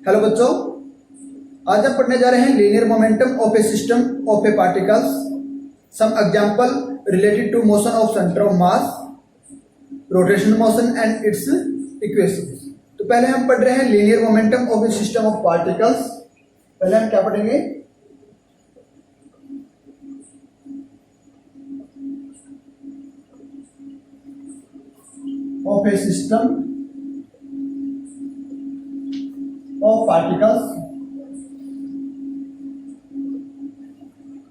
Hello बच्चों, आज हम पढ़ने जा रहे हैं linear momentum of a system of a particles, some example related to motion of centre of mass, rotational motion and its equations. तो पहले हम पढ़ रहे हैं linear momentum of a system of particles. पहले हम क्या पढ़ेंगे? Of a system of particles.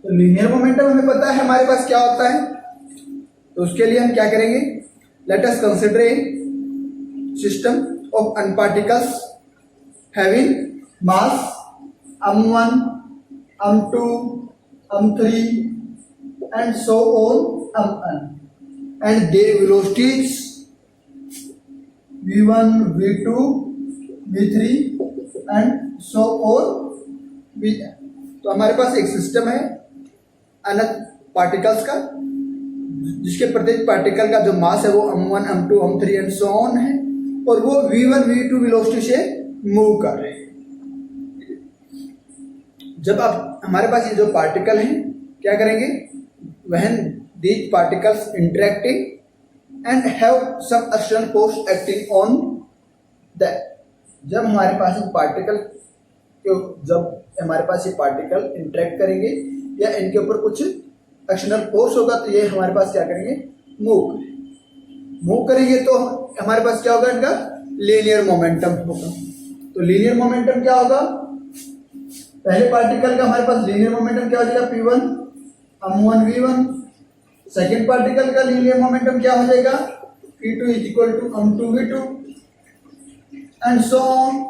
तो लीनियर मोमेंटम हमें पता है हमारे पास क्या होता है, तो उसके लिए हम क्या करेंगे? Let us consider a system of n particles having mass m1, m2, m3 and so on mn, and their velocities v1, v2, v3 and so और v। तो हमारे पास एक सिस्टम है अनंत पार्टिकल्स का, जिसके प्रत्येक पार्टिकल का जो मास है वो m1, m2, m3 and so on है, और वो v1, v2 वेलोसिटी से मूव कर रहे हैं। जब आप हमारे पास ये जो पार्टिकल हैं क्या करेंगे? When these particles interacting and have some external force acting on that. जब हमारे पास ये पार्टिकल इंटरेक्ट करेंगे या इनके ऊपर कुछ एक्सटर्नल फोर्स होगा, तो ये हमारे पास क्या करेंगे? मूव करेंगे। तो हमारे पास क्या होगा? इनका लीनियर मोमेंटम होगा। तो लीनियर मोमेंटम क्या होगा? पहले पार्टिकल का हमारे पास लीनियर मोमेंटम क्या हो जाएगा? P1 m1 v1। Second particle का लीनियर मोमेंटम क्या हो जाएगा? P2 is equal to m2 v2 and so on.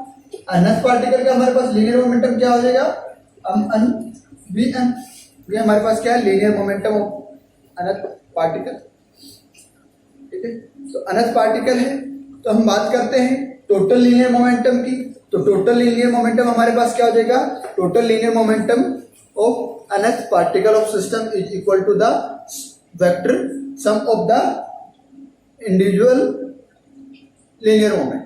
अनंत पार्टिकल का हमारे पास लीनियर मोमेंटम क्या हो जाएगा? mn vn। ये हमारे पास क्या है? लीनियर मोमेंटम ऑफ अनंत पार्टिकल। ठीक है, तो अनंत पार्टिकल है, तो हम बात करते हैं टोटल लीनियर मोमेंटम की। तो टोटल लीनियर मोमेंटम हमारे पास क्या हो जाएगा? टोटल लीनियर मोमेंटम ऑफ अनंत particle of system is equal to the vector sum of the individual linear moment.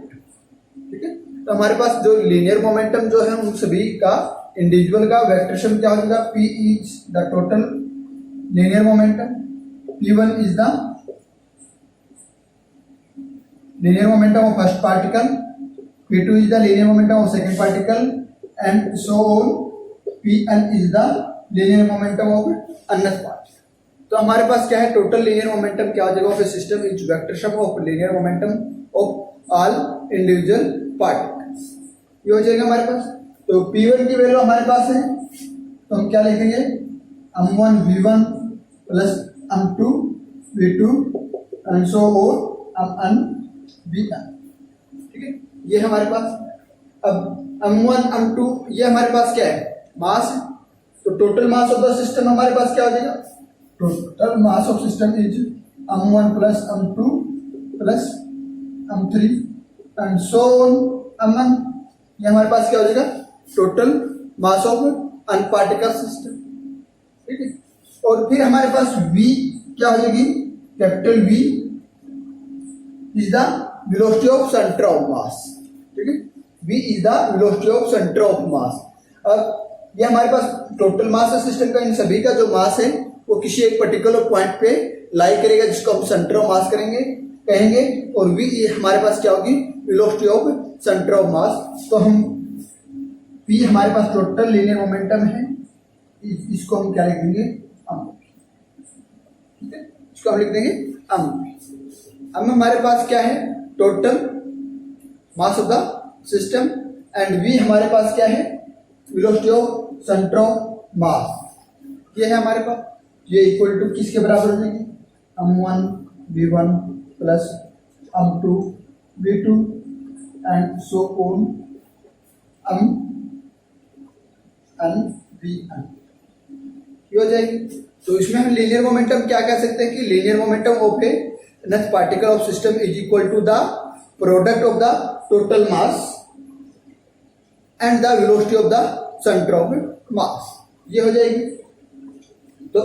ठीक है, तो हमारे पास जो लीनियर मोमेंटम जो है उन सभी का इंडिविजुअल का वेक्टर सम क्या हो जाएगा? P is the total linear momentum, P1 is the linear momentum of first particle, P2 is the linear momentum of second particle and so on, Pn is the linear momentum of another particle. तो हमारे पास क्या है? Total linear momentum क्या हो जाएगा of a system is vector sum of linear momentum of all individual particles. ये हो जाएगा हमारे पास। तो P1 की वैल्यू हमारे पास है, तो हम क्या लिखेंगे? m1 v1 plus m2 v2 and so on mn vn। ठीक है, ये हमारे पास। अब m1 m2 ये हमारे पास क्या है? मास है। तो total mass of the system हमारे पास क्या हो जाएगा? Total mass of system is m1 plus m2 plus m3 and so on mn। ये हमारे पास क्या हो जाएगा? Total mass of n particle system. ठीक है, और फिर हमारे पास v क्या हो जाएगी? Capital V is the velocity of centre of mass. ठीक है, v is the velocity of centre of मास। अब ये हमारे पास टोटल मास है सिस्टम का, इन सभी का जो मास है वो किसी एक पर्टिकुलर पॉइंट पे लाई करेगा, जिसको हम सेंटर ऑफ मास कहेंगे, और v हमारे पास क्या होगी? Velocity of centre of mass. तो हम P हमारे पास टोटल लीनियर मोमेंटम है, इसको हम क्या लिख देंगे? ठीक है, इसको हम लिख देंगे अब हमारे पास क्या है? Total mass of the system and v हमारे पास क्या है? Velocity of centre of mass. ये है हमारे पास। ये इक्वल टू किसके बराबर हो जाएगी? m1 v1 plus m2 v2 and so on mn vn। ये हो जाएगी। तो इसमें हम लीनियर मोमेंटम क्या कह सकते हैं कि linear momentum of a nth particle of system is equal to the product of the total mass and the velocity of the centre of mass. ये हो जाएगी। तो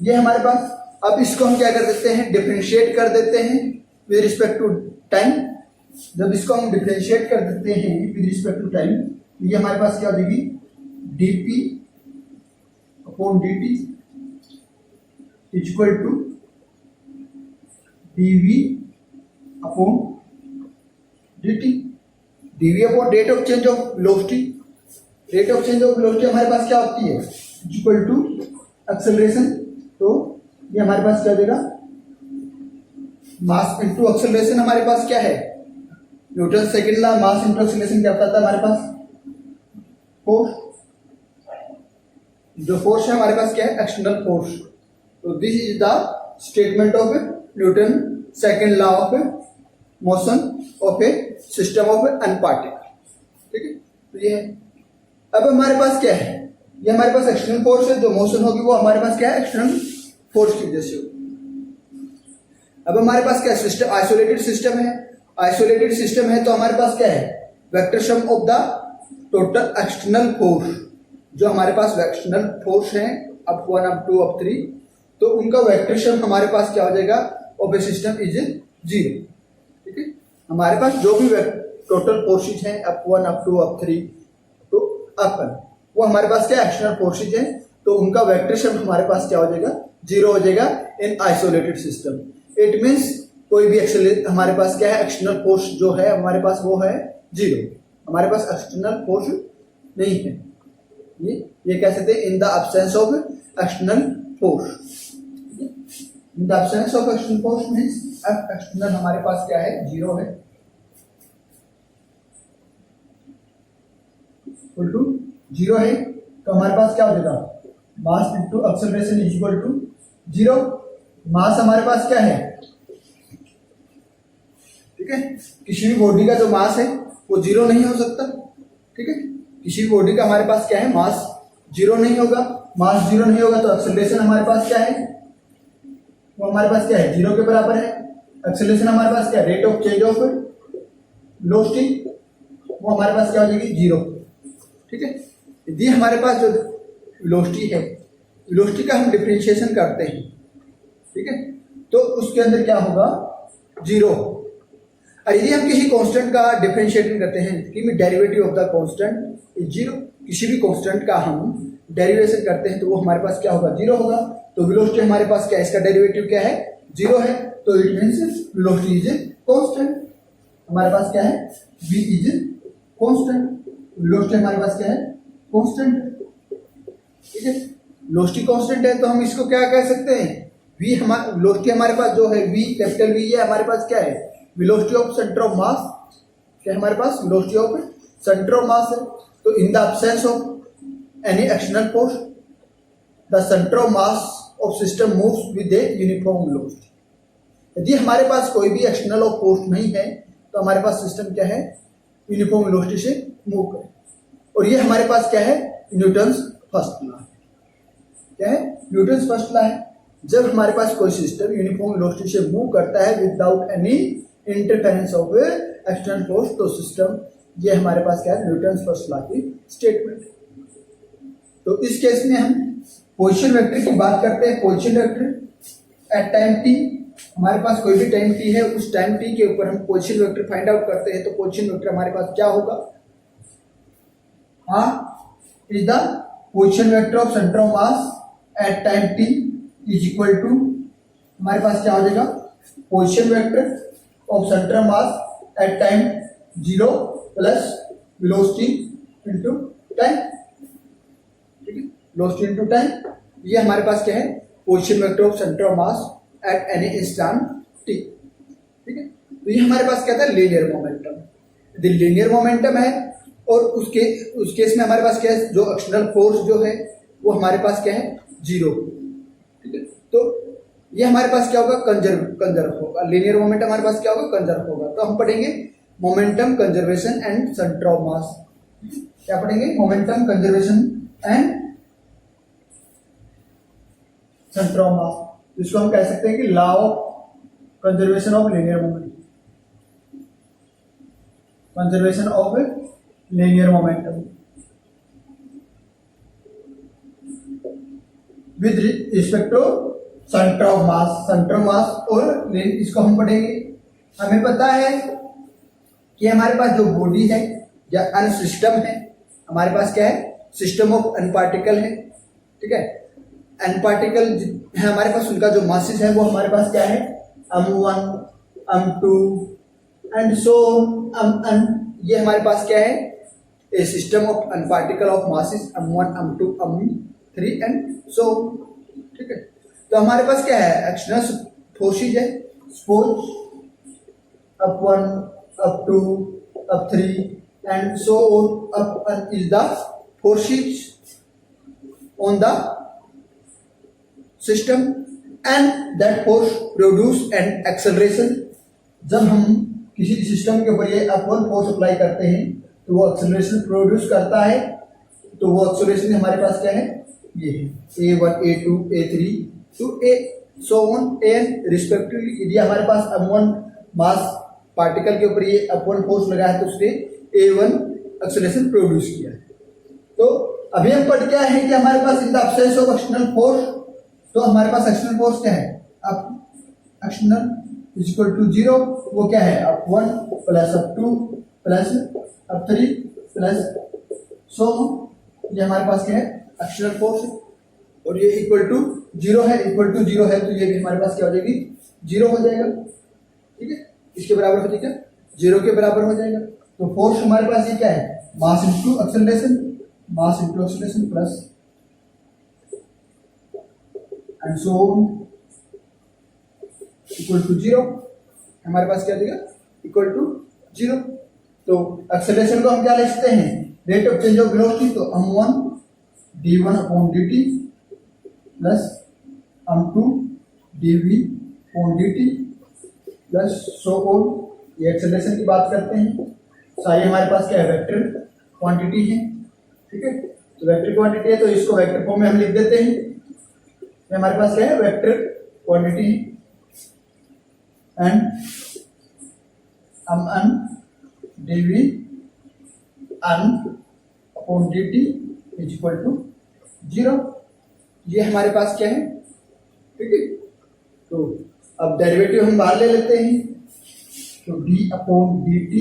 ये हमारे पास। अब इसको हम क्या कर देते हैं? डिफरेंशिएट कर देते हैं विद रिस्पेक्ट टू टाइम। जब इसको हम डिफरेंशिएट कर देते हैं विद रिस्पेक्ट टू टाइम, ये हमारे पास क्या हो जाएगी, dp upon dt equal to dv upon dt। dv upon rate of change of velocity, rate of change of velocity हमारे पास क्या होती है, इक्वल टू एक्सेलरेशन। तो ये हमारे पास क्या हो जाएगा, मास इनटू एक्सेलरेशन हमारे पास क्या है, न्यूटन सेकंड लॉ, मास इनटू एक्सेलरेशन क्या होता है हमारे पास, फोर्स। जो फोर्स है हमारे पास क्या है, एक्सटर्नल फोर्स। तो this is the statement of Newton second law of motion of a system of N particle. ठीक है, तो ये है। अब हमारे पास क्या है, ये हमारे पास एक्सटर्नल फोर्स है, जो मोशन होगी वो हमारे पास क्या है, एक्सटर्नल फोर्स की वजह से होगी। अब हमारे पास क्या सिस्टम, आइसोलेटेड सिस्टम है। आइसोलेटेड सिस्टम है तो हमारे पास क्या है, vector sum of the total external force, जो हमारे पास एक्सटर्नल फोर्स है अप 1 अप 2 अप 3, तो उनका वेक्टर सम हमारे पास क्या हो जाएगा, ऑफ ए सिस्टम इज 0। ठीक है, हमारे पास जो भी टोटल फोर्सेज हैं अप 1 अप 2 अप 3 तो अप, वो हमारे पास क्या एक्सटर्नल फोर्सेज हैं, तो उनका वेक्टर सम हमारे पास क्या हो जाएगा, 0 हो जाएगा इन आइसोलेटेड सिस्टम। इट मींस कोई भी हमारे पास क्या है, एक्सटर्नल फोर्स जो है हमारे पास वो है 0, हमारे पास एक्सटर्नल फोर्स नहीं है। ये कह सकते हैं इन the absence of external force. In the absence of external force means F external हमारे पास क्या है, 0 है, इक्वल टू 0 है। तो हमारे पास क्या हो जाएगा, mass into acceleration is equal to 0। Mass हमारे पास क्या है, ठीक है, किसी भी बॉडी का जो मास है वो 0 नहीं हो सकता। ठीक है, किसी भी बॉडी का हमारे पास क्या है, मास 0 नहीं होगा। मास 0 नहीं होगा तो एक्सेलरेशन हमारे पास क्या है, वो हमारे पास क्या है, 0 के बराबर है। एक्सेलरेशन हमारे पास क्या है, rate of change of velocity, वो हमारे पास क्या हो जाएगी, 0। ठीक है, यदि हमारे पास जो वेलोसिटी है, वेलोसिटी का हम डिफरेंशिएशन करते हैं, ठीक है, तो उसके अंदर क्या होगा, 0। और यदि हम किसी कांस्टेंट का डिफरेंशिएशन करते हैं कि derivative of the constant is 0, किसी भी कांस्टेंट का हम डेरिवेशन करते हैं तो वो हमारे पास क्या होगा, 0 होगा। तो वेलोसिटी हमारे पास क्या है, इसका डेरिवेटिव क्या है, 0 है। तो it means velocity is constant. हमारे पास क्या है, v इज कांस्टेंट। वेलोसिटी हमारे पास क्या है, कांस्टेंट। ठीक है, वेलोसिटी कांस्टेंट है तो हम इसको क्या कह सकते हैं, v हमारा वेलोसिटी हमारे पास जो है v, कैपिटल V है हमारे पास क्या है, velocity of centre of mass. क्या हमारे पास velocity of centre of mass है। तो in the absence of any external force the centre of mass of system moves with a uniform velocity. यदि हमारे पास कोई भी एक्सटर्नल ऑफ फोर्स नहीं है तो हमारे पास सिस्टम क्या है, यूनिफॉर्म वेलोसिटी से मूव करे। और ये हमारे पास क्या है, न्यूटन्स फर्स्ट लॉ है। क्या है, न्यूटन्स फर्स्ट लॉ है। जब हमारे पास कोई सिस्टम यूनिफॉर्म वेलोसिटी से मूव करता है without any interference of external force, तो सिस्टम, ये हमारे पास क्या है, न्यूटन्स फर्स्ट लॉ की स्टेटमेंट। तो इस केस में हम पोजीशन वेक्टर की बात करते हैं। Position vector eight time t, हमारे पास कोई भी टाइम t है, उस टाइम t के ऊपर हम पोजीशन वेक्टर फाइंड आउट करते हैं। तो पोजीशन वेक्टर हमारे पास क्या होगा, is the position vector of centre of mass at time t is equal to, हमारे पास क्या हो जाएगा, position vector of centre of mass at time 0 plus velocity into time. ठीक है, वेलोसिटी इनटू टाइम, ये हमारे पास क्या है, position vector of centre of mass at any instant t। ठीक है, तो ये हमारे पास क्या था, लीनियर मोमेंटम। यदि लीनियर मोमेंटम है और उस केस में हमारे पास क्या है, जो एक्सटर्नल फोर्स जो है वो हमारे पास क्या है, 0। ठीक है, तो ये हमारे पास क्या होगा, कंजर्व होगा। लीनियर मोमेंटम हमारे पास क्या होगा, कंजर्व होगा। तो हम पढ़ेंगे momentum conservation and centre of mass. क्या पढ़ेंगे, momentum conservation and centre of mass, जिसको हम कह सकते हैं कि law of conservation of linear momentum, conservation of linear momentum with respect to centre of mass. Centre of mass और इसको हम पढ़ेंगे। हमें पता है कि हमारे पास जो बॉडी है या अन सिस्टम है, हमारे पास क्या है, सिस्टम ऑफ अन पार्टिकल है, ठीक है। अन पार्टिकल है हमारे पास, उनका जो मासेस है वो हमारे पास क्या है, m1 m2 and so m ये हमारे पास क्या है, a system of n particle of masses m1 m2 m3 and so, ठीक है। तो हमारे पास क्या है, एक्सटर्नल फोर्सेज है, suppose up1 up2 up3 and so on, up is the forces on the system and that force produce an acceleration। जब हम किसी सिस्टम के ऊपर ये अपवन फोर्स अप्लाई करते हैं तो वो एक्सेलरेशन प्रोड्यूस करता है। तो वो एक्सेलरेशन हमारे पास क्या है, ये है a1 a2 a3 to a so on n respectively. यदि हमारे पास m1 मास पार्टिकल के ऊपर ये अपवन फोर्स लगा है तो उसने a1 एक्सेलरेशन प्रोड्यूस किया है। तो अभी हम पढ़ क्या है कि हमारे पास in the absence of external force, तो हमारे पास एक्सटर्नल फोर्स क्या है, अब एक्सटर्नल इज इक्वल टू 0, वो क्या है, up1 plus up2 plus up3 plus so, ये हमारे पास क्या है, एक्सटर्नल फोर्स है। और ये इक्वल टू 0 है, इक्वल टू 0 है तो ये भी हमारे पास क्या हो जाएगी, 0 हो जाएगा, ठीक है। इसके बराबर हो जाएगा, 0 के बराबर हो जाएगा। तो फोर्स हमारे पास ये क्या है, mass into acceleration, mass into acceleration plus and so equal to 0, हमारे पास क्या देगा, इक्वल टू 0। तो एक्सेलरेशन को हम क्या लिख सकते हैं, rate of change of velocity, तो m1 d1 upon dt plus m2 dv upon dt plus so on. ये एक्सेलरेशन की बात करते हैं, सारी हमारे पास क्या है, वेक्टर क्वांटिटी है, ठीक है। तो वेक्टर क्वांटिटी है तो इसको वेक्टर फॉर्म में हम लिख देते हैं। तो हमारे पास क्या है, vector quantity and m1 dv n upon dt is equal to 0। ये हमारे पास क्या है, ठीक है। तो अब डेरिवेटिव हम बाहर ले लेते हैं, तो d upon dt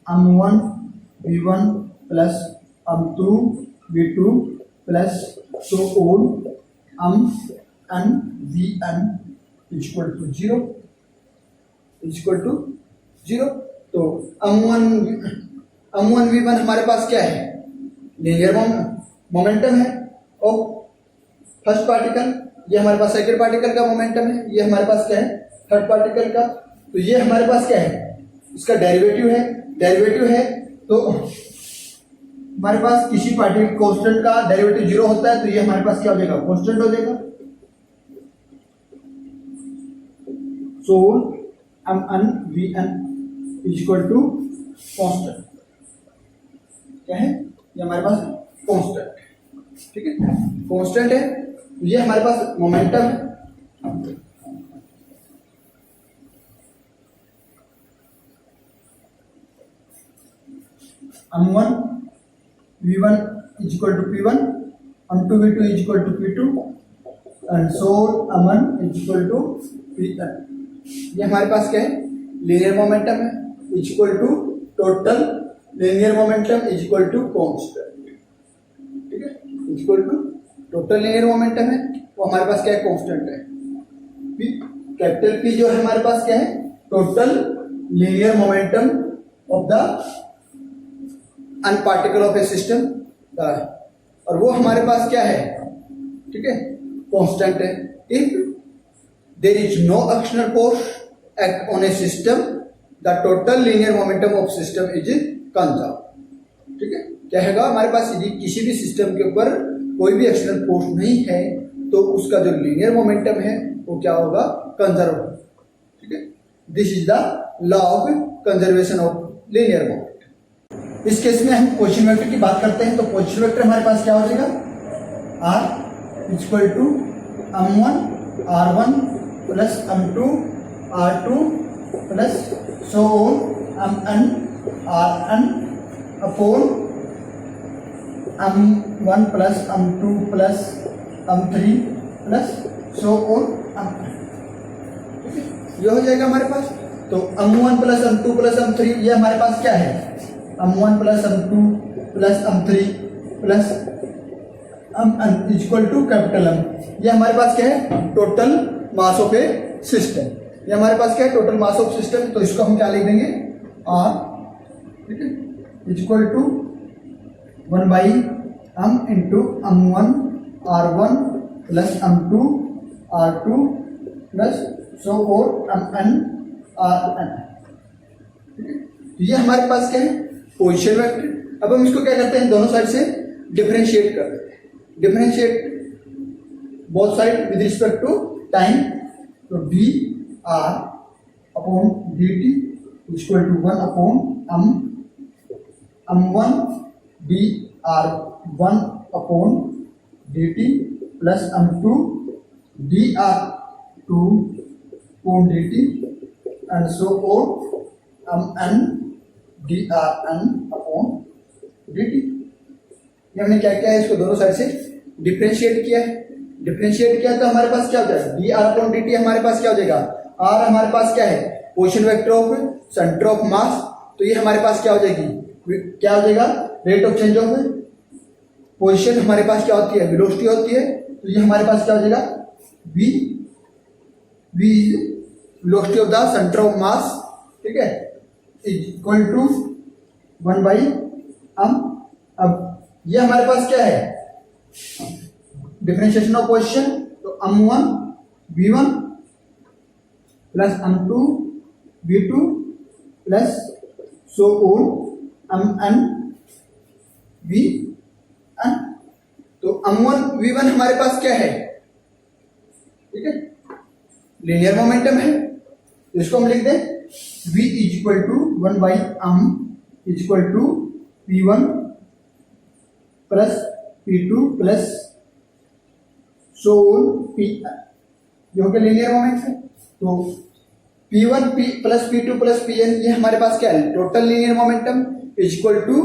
m1 v1 plus m2 v2 plus so on mn vn equal to 0 equal to 0। तो m1 v1 हमारे पास क्या है, लीनियर मोमेंटम है ऑफ फर्स्ट पार्टिकल, ये हमारे पास सेकंड पार्टिकल का मोमेंटम है, ये हमारे पास क्या है, थर्ड पार्टिकल का। तो ये हमारे पास क्या है, इसका डेरिवेटिव है तो हमारे पास किसी पार्टिकल कांस्टेंट का डेरिवेटिव 0 होता है तो ये हमारे पास क्या हो जाएगा, कांस्टेंट हो जाएगा। So mn vn is equal to constant, क्या है, ये हमारे पास कांस्टेंट, ठीक है, कांस्टेंट है। ये हमारे पास मोमेंटम है, m1 v1 is equal to p1, m2 v2 is equal to p2 and so mn is equal to pn। ये हमारे पास क्या है, लीनियर मोमेंटम है, is equal to total linear momentum is equal to constant, ठीक है, is equal to total linear momentum है, वो हमारे पास क्या है, कांस्टेंट है। कैपिटल P जो है हमारे पास क्या है, total linear momentum of the n particle of a system, और वो हमारे पास क्या है, ठीक है, कांस्टेंट है। If there is no external force act on a system the total linear momentum of system is conserve, ठीक है। क्या है, हमारे पास यदि किसी भी सिस्टम के ऊपर कोई भी एक्सटर्नल फोर्स नहीं है तो उसका जो लीनियर मोमेंटम है वो क्या होगा, कंजर्व होगा, ठीक है। This is the law of conservation of linear moment. इस केस में हम पोजीशन वेक्टर की बात करते हैं, तो पोजीशन वेक्टर हमारे पास क्या हो जाएगा, r equal to m1 r1 plus m2 r2 plus so on mn rn upon m1 plus m2 plus m3 plus so on m। ये हो जाएगा हमारे पास। तो m1 plus m2 plus m3 ये हमारे पास क्या है, m1 plus m2 plus m3 plus m equal to capital M। ये हमारे पास क्या है, total mass of a system. ये हमारे पास क्या है, टोटल मास ऑफ सिस्टम। तो इसको हम क्या लिख देंगे, R, ठीक है, equal to 1/m into m1 R1 plus m2 R2 plus so और mn Rn। ये हमारे पास क्या है, पोजीशन वेक्टर। अब हम इसको क्या करते हैं, दोनों साइड से डिफरेंशिएट कर देते हैं, differentiate both side with respect to time. तो dr upon dt equal to 1 upon m1 dr1 upon dt plus m2 dr2 upon dt and so on mn drn upon dt। ये हमने क्या किया है, इसको दोनों साइड से डिफरेंशिएट किया है। डिफरेंशिएट किया तो हमारे पास क्या हो जाएगा, dr अपॉन dt हमारे पास क्या हो जाएगा, r हमारे पास क्या है, position vector of centre of mass. तो ये हमारे पास क्या हो जाएगी, क्या हो जाएगा, rate of change of position हमारे पास क्या होती है, वेलोसिटी होती है। तो ये हमारे पास क्या हो जाएगा, v is velocity of the centre of mass, ठीक है, इक्वल टू 1/m। अब ये हमारे पास क्या है, डिफरेंशिएशन ऑफ पोजीशन। तो m1 v1 plus m2 v2 plus so on mn vn। तो m1 v1 हमारे पास क्या है, ठीक है, लीनियर मोमेंटम है। तो इसको हम लिख दें v equal to 1/m equal to p1 plus p2 plus so on pn, जो कि लीनियर मोमेंट है। तो p1 p plus p2 plus pn ये हमारे पास क्या है, total linear momentum equal to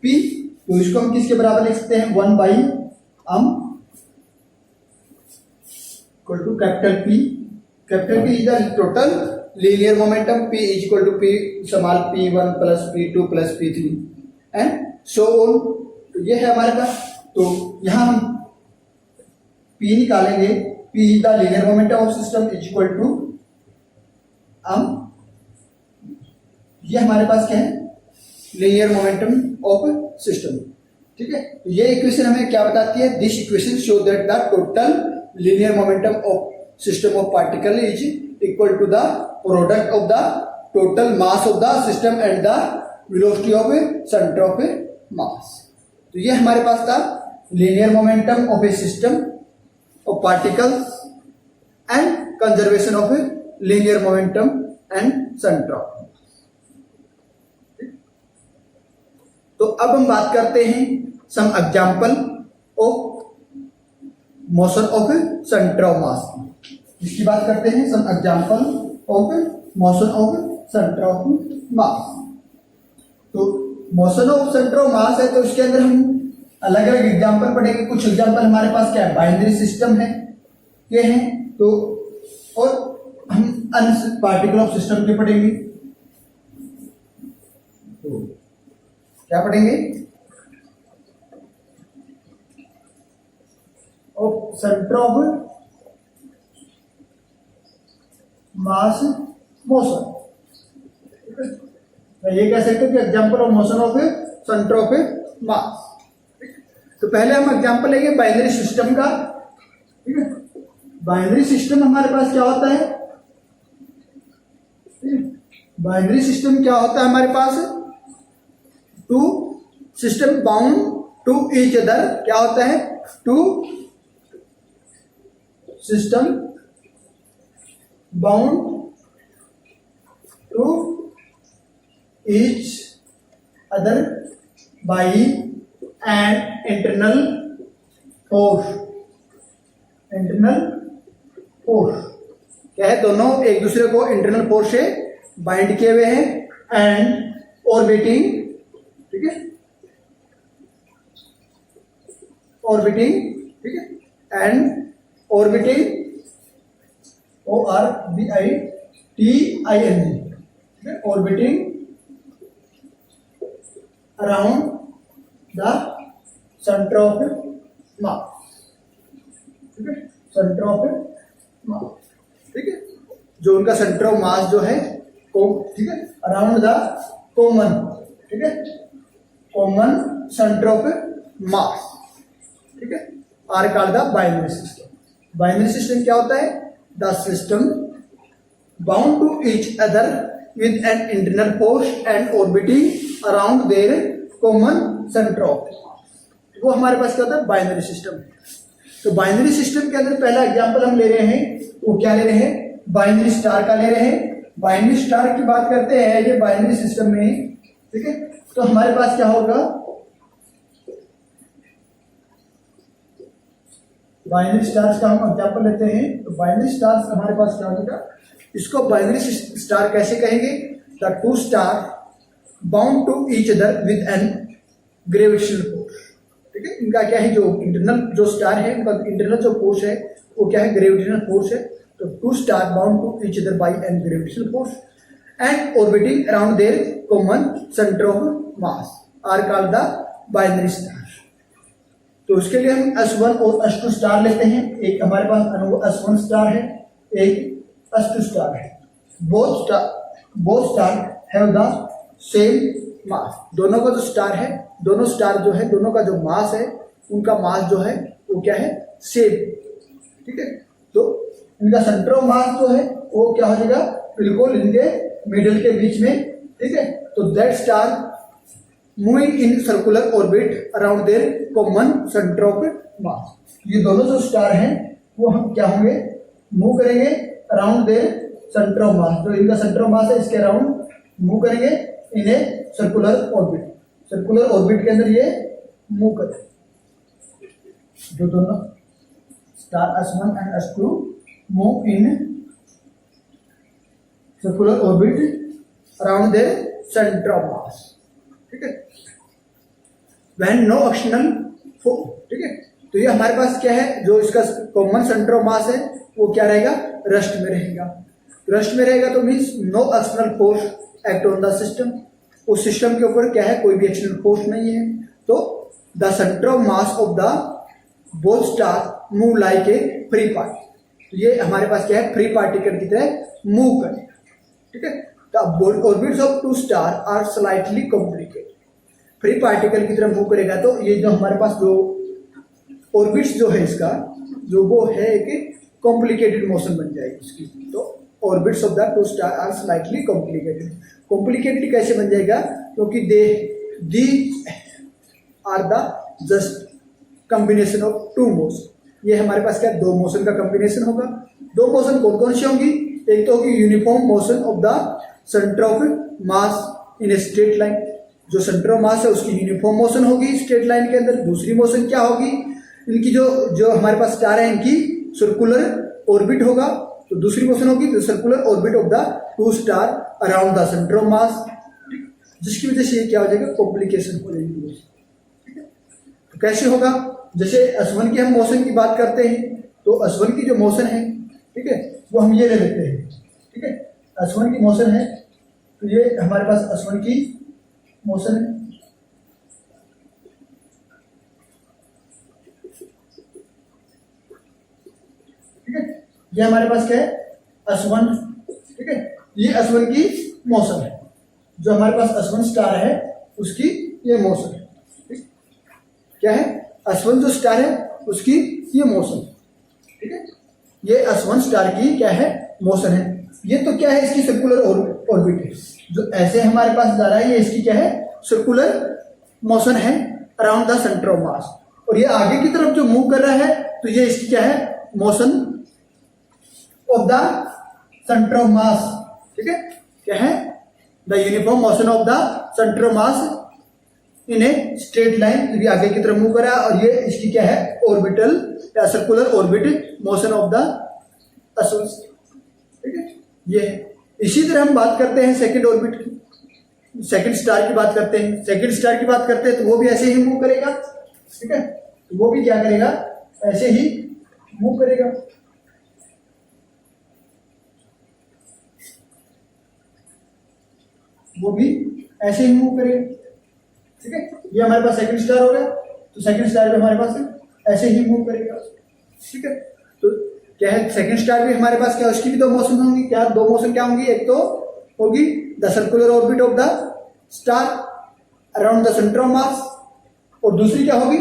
p। तो इसको हम किसके बराबर लिख सकते हैं, 1/m equal to capital P। Capital P is the total linear momentum, p equal to p small p1 plus p2 plus p3 and so on. तो ये है हमारे पास। तो यहां हम p निकालेंगे, p is the linear momentum of system equal to ये हमारे पास क्या है, लीनियर मोमेंटम ऑफ सिस्टम, ठीक है। तो ये इक्वेशन हमें क्या बताती है, this equation show that the total linear momentum of system of particle is equal to the product of the total mass of the system and the velocity of centre of mass. तो ये हमारे पास था linear momentum of a system of particles and conservation of a linear momentum and centre of. तो अब हम बात करते हैं some example of motion of centre of मास। इसकी बात करते हैं some example of motion of centre of mass. तो motion of centre of mass है, तो इसके अंदर हम अलग अलग एग्जांपल पढ़ेंगे। कुछ एग्जांपल हमारे पास क्या है, बाइनरी सिस्टम है, ये हैं। तो और हम अन्य पार्टिकल ऑफ सिस्टम के पढ़ेंगे। तो क्या पढ़ेंगे, of centre of mass motion. ये कह सकते हैं कि example of motion of centre of mass. तो पहले हम एग्जांपल लेंगे बाइनरी सिस्टम का, ठीक है। बाइनरी सिस्टम हमारे पास क्या होता है, बाइनरी सिस्टम क्या होता है हमारे पास, two system bound to each other. क्या होता है, two system bound to each other by and internal force. Internal force क्या है, दोनों एक दूसरे को इंटरनल फोर्स से बाइंड किए हुए हैं एंड ऑर्बिटिंग, ठीक है, ऑर्बिटिंग, ठीक है, and orbiting ORBITING orbiting around the centre of mass, ठीक है, सेंटर ऑफ मास, ठीक है, जो उनका सेंटर ऑफ मास जो है, ठीक है, अराउंड द कॉमन, ठीक है, कॉमन सेंटर ऑफ मास, ठीक है, are called the binary system. Binary system क्या होता है? The system bound to each other with an internal force and orbiting around their common centre of mass, वो हमारे पास क्या होता है? Binary system. तो बाइनरी सिस्टम के अंदर पहला एग्जांपल हम ले रहे हैं, वो क्या ले रहे हैं? बाइनरी स्टार का ले रहे हैं। बाइनरी स्टार की बात करते हैं ये बाइनरी सिस्टम में, ठीक है, तो हमारे पास क्या होगा? बाइनरी स्टार्स का हम एग्जांपल लेते हैं। तो बाइनरी स्टार्स हमारे पास क्या होगा? इसको बाइनरी स्टार कैसे कहेंगे? The two star bound to each other with an gravitational force, ठीक है, इनका क्या है? जो इंटरनल जो स्टार है उनका इंटरनल जो फोर्स है वो क्या है? ग्रेविटेशनल फोर्स है। तो two star bound to each other by an gravitational force and orbiting around their common centre of mass are called the binary star. तो उसके लिए हम S1 और S2 स्टार लेते हैं। एक हमारे पास S1 स्टार है, एक S2 स्टार है। Both star have the same mass. दोनों का जो स्टार है, दोनों स्टार जो है, दोनों का जो मास है, उनका मास जो है वो क्या है? सेम, ठीक है। तो इनका सेंटर ऑफ मास जो है वो क्या हो जाएगा? बिल्कुल इनके मिडिल के बीच में, ठीक है। तो that star moving in circular orbit around their common centre of mass. ये दोनों जो स्टार हैं वो हम क्या होंगे? मूव करेंगे around their centre of mass. जो इनका सेंटर ऑफ मास है इसके अराउंड मूव करेंगे in a circular orbit. Circular orbit के अंदर ये मूव करेंगे। जो दोनों star S1 and S2 move in circular orbit around their centre of mass, ठीक है, व्हेन नो एक्सटर्नल फोर्स, ठीक है। तो ये हमारे पास क्या है? जो इसका कॉमन सेंटर ऑफ मास है वो क्या रहेगा? रेस्ट में रहेगा। रेस्ट में रहेगा तो means no external force act on the system. उस सिस्टम के ऊपर क्या है? कोई भी एक्सटर्नल फोर्स नहीं है। तो the centre of mass of the both star move like a free particle. तो ये हमारे पास क्या है? फ्री पार्टिकल की तरह मूव करेगा, ठीक है। The orbits of two stars are slightly complicated. Free particle की तरह मूव करेगा तो ये जो हमारे पास जो ऑर्बिट्स जो है इसका जो वो है एक कॉम्प्लिकेटेड मोशन बन जाएगी इसकी। तो orbits of the two star are slightly complicated. Complicated कैसे बन जाएगा? क्योंकि the are the just combination of two motion. ये हमारे पास क्या? दो मोशन का कॉम्बिनेशन होगा। दो मोशन कौन कौन सी होंगी? एक तो होगी uniform motion of the centre of mass in a straight line. जो सेंटर ऑफ मास है उसकी यूनिफॉर्म मोशन होगी स्ट्रेट लाइन के अंदर। दूसरी मोशन क्या होगी? इनकी जो हमारे पास स्टार है इनकी सर्कुलर ऑर्बिट होगा। तो दूसरी मोशन होगी तो circular orbit of the two star around the centre of मास, जिसकी वजह से ये क्या हो जाएगा? कॉम्प्लिकेशन हो जाएगी, ठीक है। तो कैसे होगा? जैसे S1 की हम मोशन की बात करते हैं तो S1 की जो मोशन है, ठीक है, वो हम ये ले लेते हैं, ठीक है। S1 की मोशन है तो ये हमारे पास S1 की मोशन है, ठीक है। ये हमारे पास क्या है? S1, ठीक है। ये S1 की मोशन है। जो हमारे पास S1 स्टार है उसकी ये मोशन है, ठीक। क्या है? S1 जो स्टार है उसकी ये मोशन, ठीक है। ये S1 स्टार की क्या है? मोशन है। ये तो क्या है? इसकी सर्कुलर ऑर्बिट है। जो ऐसे हमारे पास जा रहा है ये इसकी क्या है? सर्कुलर मोशन है around the centre of mass. और ये आगे की तरफ जो मूव कर रहा है तो ये इसकी क्या है? Motion of the centre of mass, ठीक है। क्या है? The uniform motion of the centre of mass in a straight line. ये आगे की तरफ मूव कर रहा है और ये इसकी क्या है? ऑर्बिटल या circular orbit motion of the S1, ठीक है। ये इसी तरह हम बात करते हैं सेकंड ऑर्बिट की, सेकंड स्टार की बात करते हैं। सेकंड स्टार की बात करते हैं तो वो भी ऐसे ही मूव करेगा, ठीक है। तो वो भी क्या करेगा? ऐसे ही मूव करेगा। वो भी ऐसे ही मूव करेगा। ठीक है, ये हमारे पास सेकंड स्टार हो गया, तो सेकंड स्टार भी हमारे पास ऐसे ही मूव करेगा। ठीक है, तो क्या है, सेकंड स्टार भी हमारे पास क्या, उसकी भी दो मोशन होंगी। क्या दो मोशन क्या होंगी, एक तो होगी the circular orbit of the star around the centre of mass, और दूसरी क्या होगी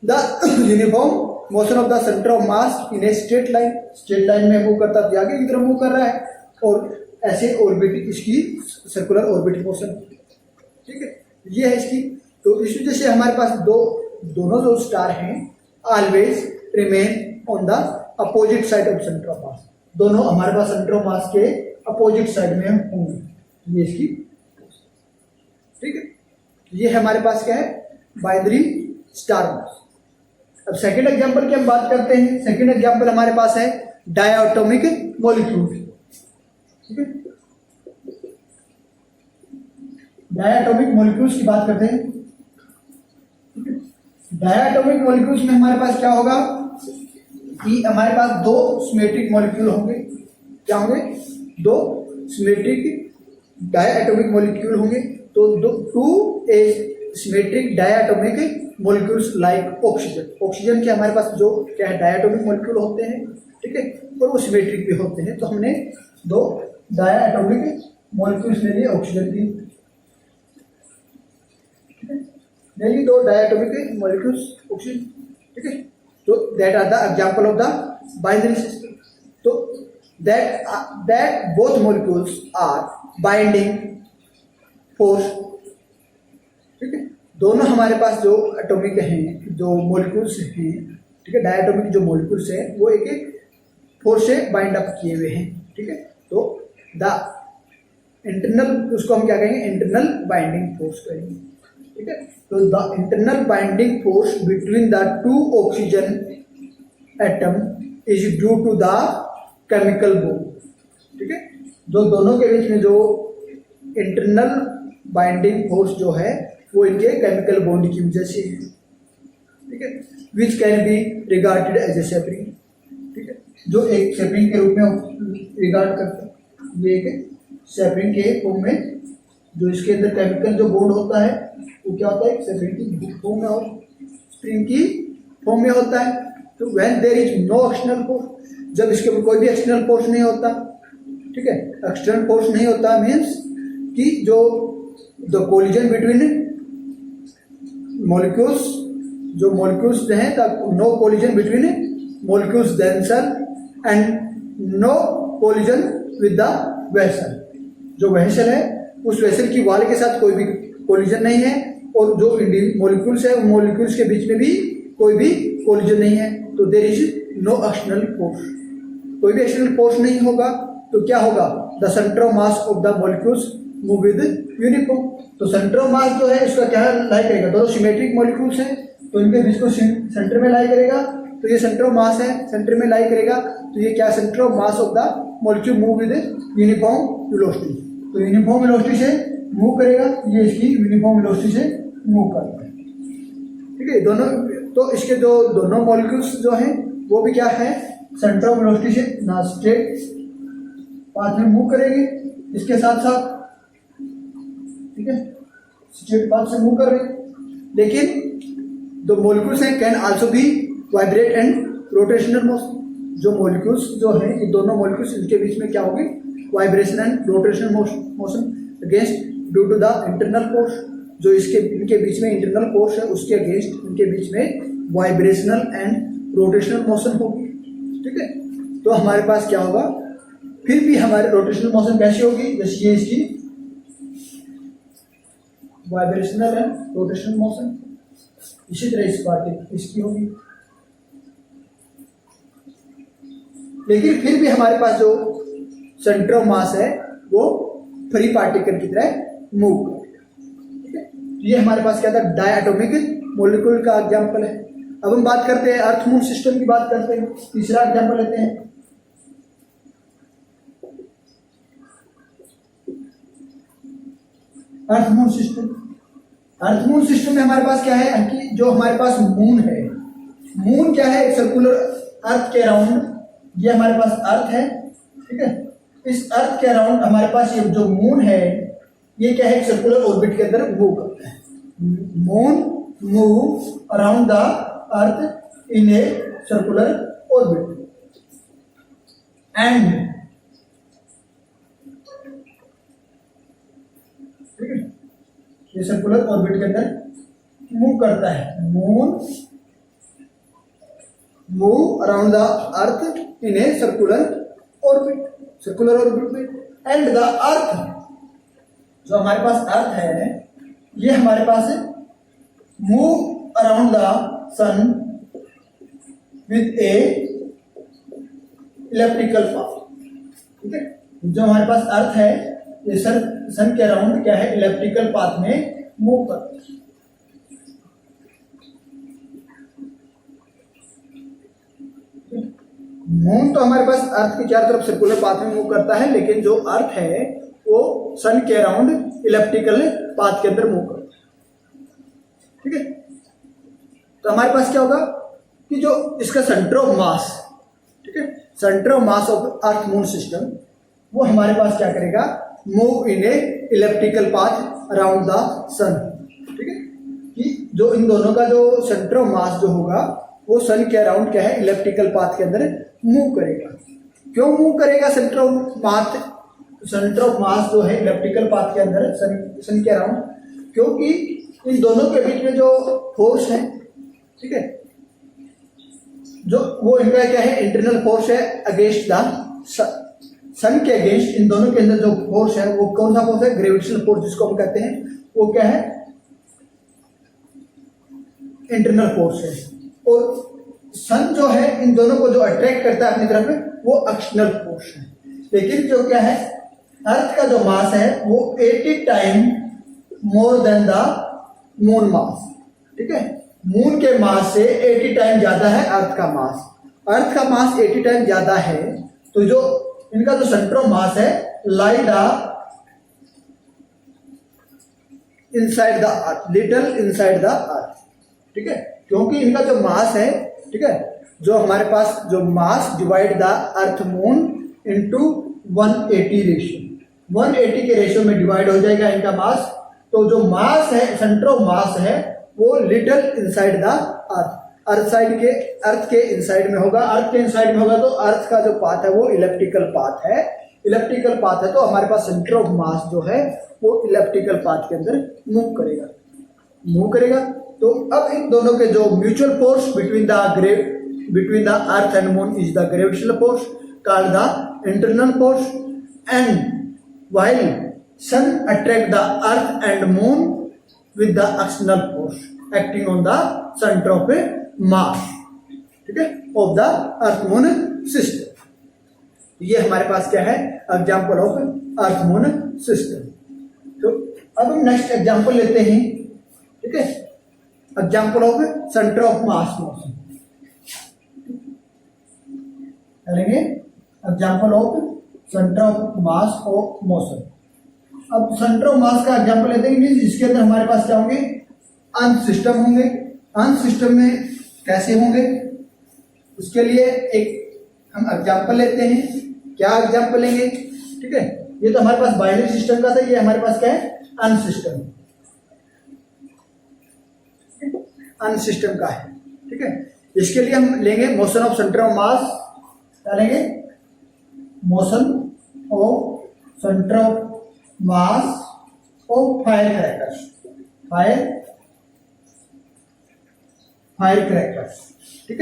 the uniform motion of the centre of mass in a straight line. Straight line में मूव करता है, आगे की तरफ मूव कर रहा है, और ऐसे ऑर्बिट इसकी सर्कुलर ऑर्बिट मोशन। ठीक है, ये है इसकी। तो इस वजह से हमारे पास दोनों जो स्टार हैं always remain on the opposite side of centre of मास। दोनों हमारे पास सेंटर ऑफ मास के अपोजिट साइड में होंगे, ये इसकी। ठीक है, ये हमारे पास क्या है, बाइनरी स्टार मास। अब सेकंड एग्जांपल की हम बात करते हैं। सेकंड एग्जांपल हमारे पास है डायटोमिक मॉलिक्यूल। ठीक है, डायटोमिक मॉलिक्यूल्स की बात करते हैं। डायटोमिक मॉलिक्यूल्स में हमारे पास क्या होगा कि हमारे पास दो सिमेट्रिक मॉलिक्यूल होंगे। क्या होंगे, दो सिमेट्रिक डायटोमिक मॉलिक्यूल होंगे। तो two a symmetric diatomic molecules like oxygen. Oxygen के हमारे पास जो क्या है, डायटोमिक मॉलिक्यूल होते हैं। ठीक है, और वो सिमेट्रिक भी होते हैं। तो हमने दो डायटोमिक मॉलिक्यूल्स ले लिए ऑक्सीजन की, ले ली दो डायटोमिक मॉलिक्यूल्स ऑक्सीजन। ठीक है, तो that are the example of the binary system. तो that both molecules are binding force. ठीक है, दोनों हमारे पास जो एटॉमिक हैं, जो मॉलिक्यूल्स हैं, ठीक है, डायटोमिक जो मॉलिक्यूल्स हैं वो एक एक फोर्स से बाइंड अप किए हुए हैं। ठीक है, तो द इंटरनल, उसको हम क्या कहेंगे, इंटरनल बाइंडिंग फोर्स कहेंगे। ठीक है, तो the internal binding force between the two oxygen atom is due to the chemical bond. ठीक है, जो दोनों के बीच में जो इंटरनल बाइंडिंग फोर्स जो है वो इनके केमिकल बॉन्ड की वजह से है। ठीक है, which can be regarded as a separating. ठीक है, जो एक सेपरिंग के रूप में रिगार्ड करते हैं। ये एक सेपरिंग के फॉर्म में जो इसके अंदर केमिकल जो बॉन्ड होता है वो क्या होता है, सेपरिंग की फॉर्म में और स्प्रिंग की फॉर्म में होता है। तो when there is no external force, जब इसके ऊपर कोई भी एक्सटर्नल फोर्स नहीं होता। ठीक है, एक्सटर्नल फोर्स नहीं होता मीन्स कि जो द कोलिजन बिटवीन मॉलिक्यूल्स, जो मॉलिक्यूल्स हैं, no collision between molecules themself and no collision with the vessel. जो वेसल है उस वेसल की वॉल के साथ कोई भी कोलिजन नहीं है, और जो मॉलिक्यूल्स है उन मॉलिक्यूल्स के बीच में भी कोई भी कोलिजन नहीं है। तो there is no external force, कोई भी एक्सटर्नल फोर्स नहीं होगा। तो क्या होगा, the centre of mass of the molecules move with uniform. तो सेंटर ऑफ मास जो है इसका क्या लाई करेगा, दोनों सिमेट्रिक मॉलिक्यूल्स हैं तो इनके बीच को सेंटर में लाई करेगा। तो ये सेंटर ऑफ मास है, सेंटर में लाई करेगा। तो ये क्या, centre of mass of the molecule move with uniform velocity. तो यूनिफॉर्म वेलोसिटी से मूव करेगा, ये इसकी यूनिफॉर्म वेलोसिटी से मूव करता है। ठीक है, दोनों, तो इसके जो दोनों मॉलिक्यूल्स जो हैं वो भी क्या है, सेंटर ऑफ वेलोसिटी से ना स्ट्रेट पाथ में मूव करेंगे इसके साथ साथ। ठीक है, स्ट्रेट पाथ से मूव कर रहे हैं। लेकिन जो मॉलिक्यूल्स हैं can also be vibrate and rotational motion. जो मॉलिक्यूल्स जो हैं, ये दोनों मॉलिक्यूल्स, इनके बीच में क्या होगी, vibration and rotational motion against due to the internal force. जो इनके बीच में इंटरनल फोर्स है उसके अगेंस्ट इनके बीच में वाइब्रेशनल एंड रोटेशनल मोशन होगी। ठीक है, तो हमारे पास क्या होगा, फिर भी हमारे रोटेशनल मोशन कैसी होगी, जैसे ये इसकी वाइब्रेशनल एंड रोटेशनल मोशन, इसी तरह इस पार्टिकल इसकी होगी। लेकिन फिर भी हमारे पास जो सेंटर ऑफ मास है वो फ्री पार्टिकल की तरह मूव करेगा। ठीक है, ये हमारे पास क्या था, डायटोमिक मॉलिक्यूल का एग्जांपल है। अब हम बात करते हैं अर्थ मून सिस्टम की बात करते हैं। तीसरा एग्जांपल लेते हैं। अर्थ मून सिस्टम। अर्थ मून सिस्टम में हमारे पास क्या है कि जो हमारे पास मून है, मून क्या है, सर्कुलर अर्थ के अराउंड, ये हमारे पास अर्थ है। ठीक है, इस अर्थ के अराउंड हमारे पास ये जो मून है ये क्या है, सर्कुलर ऑर्बिट के अंदर मूव करता है. Moon move around the earth in a circular orbit and, ठीक है, ये सर्कुलर ऑर्बिट के अंदर मूव करता है. Moon move around the earth in a circular orbit में. एंड द अर्थ, जो हमारे पास अर्थ है, ये हमारे पास move around the sun with a elliptical path. ठीक है, जो हमारे पास अर्थ है ये सन के अराउंड क्या है, इलेप्टिकल पाथ में मूव करता है. मून तो हमारे पास अर्थ के चारों तरफ सर्कुलर पाथ में मूव करता है, लेकिन जो अर्थ है वो सन के अराउंड इलेप्टिकल पाथ के अंदर मूव करता है. ठीक है, तो हमारे पास क्या होगा कि जो इसका सेंटर ऑफ मास, ठीक है, centre of mass of earth moon system, वो हमारे पास क्या करेगा, move in a elliptical path around the sun. ठीक है, कि जो इन दोनों का जो सेंटर ऑफ मास जो होगा वो सन के अराउंड क्या है, इलेप्टिकल पाथ के अंदर मूव करेगा. क्यों मूव करेगा सेंटर ऑफ मास जो है इलेप्टिकल पाथ के अंदर सन के अराउंड? क्योंकि इन दोनों के बीच में जो फोर्स है, ठीक है, जो वो इनका क्या है, इंटरनल फोर्स है अगेंस्ट द सन के अगेंस्ट. इन दोनों के अंदर जो फोर्स है वो कौन सा फोर्स है, ग्रेविटेशनल फोर्स, जिसको हम कहते हैं, वो क्या है, इंटरनल फोर्स है. और सन जो है इन दोनों को जो अट्रैक्ट करता है अपनी तरफ वो एक्सटर्नल फोर्स है. लेकिन जो क्या है, अर्थ का जो मास है वो 80 time more than the moon mass. ठीक है, मून के मास से 80 टाइम ज्यादा है अर्थ का मास. अर्थ का मास 80 टाइम ज्यादा है, तो जो इनका जो सेंटर ऑफ मास है lie the inside the earth, little inside the earth. ठीक है, क्योंकि इनका जो मास है, ठीक है, जो हमारे पास जो mass divide the earth moon into 180 ratio, 180 के रेशियो में डिवाइड हो जाएगा इनका मास. तो जो मास है, सेंटर ऑफ मास है, वो लिटिल इनसाइड द अर्थ के इनसाइड में होगा. अर्थ के इनसाइड में होगा तो अर्थ का जो पाथ है वो इलेप्टिकल पाथ है. इलेप्टिकल पाथ है तो हमारे पास सेंटर ऑफ मास जो है वो इलेप्टिकल पाथ के अंदर मूव करेगा. तो अब इन दोनों के जो mutual force between the earth and moon is the gravitational force called the internal force. And while sun attract the earth and moon with the external force acting on the centre of a mass, ठीक है, of the earth moon system. ये हमारे पास क्या है, example of earth moon system. तो अब हम नेक्स्ट एग्जाम्पल लेते हैं. ठीक है, example of centre of mass motion करेंगे. Example of centre of mass of motion. अब सेंटर ऑफ मास का एग्जाम्पल लेते हैं जिसके अंदर हमारे पास क्या होंगे, अर्थ सिस्टम होंगे. अर्थ सिस्टम में कैसे होंगे, उसके लिए एक हम एग्जाम्पल लेते हैं. क्या एग्जाम्पल लेंगे, ठीक है, ये तो हमारे पास बाइनरी सिस्टम का था, ये हमारे पास क्या है, अर्थ सिस्टम, अर्थ सिस्टम का है. ठीक है, इसके लिए हम लेंगे motion of centre of mass. क्या लेंगे, motion of centre of mass of fire crackers. ठीक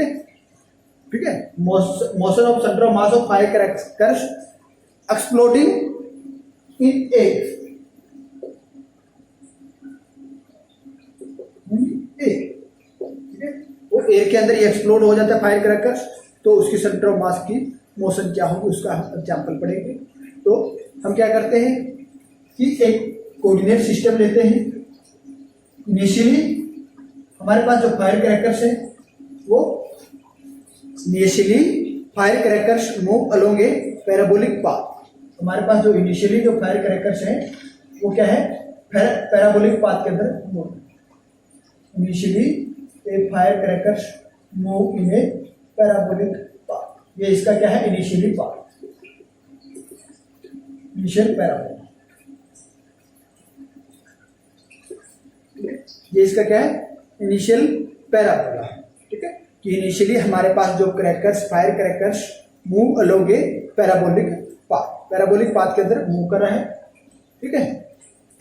है, motion of centre of mass of fire crackers exploding in air. वो एयर के अंदर ये एक्सप्लोड हो जाता है फायर क्रैकर्स, तो उसकी सेंटर ऑफ मास की मोशन क्या होगी उसका हम एग्जाम्पल पढ़ेंगे. तो हम क्या करते हैं कि एक कोऑर्डिनेट सिस्टम लेते हैं. इनिशियली हमारे पास जो फायर क्रैकर्स है वो initially fire crackers move along ए पैराबोलिक पाथ. हमारे पास जो इनिशियली जो फायर क्रैकर्स है वो क्या है, पैराबोलिक पाथ के अंदर move. Initially A fire crackers move in A parabolic path. ये इसका क्या है, इनिशियली पाथ, इनिशियल पैराबोलिक. ये इसका क्या है, इनिशियल पैराबोला, ठीक है। कि इनिशियली हमारे पास जो crackers, fire crackers move along ए पैराबोलिक पाथ, पैराबोलिक पाथ के अंदर मूव कर रहा है, ठीक है।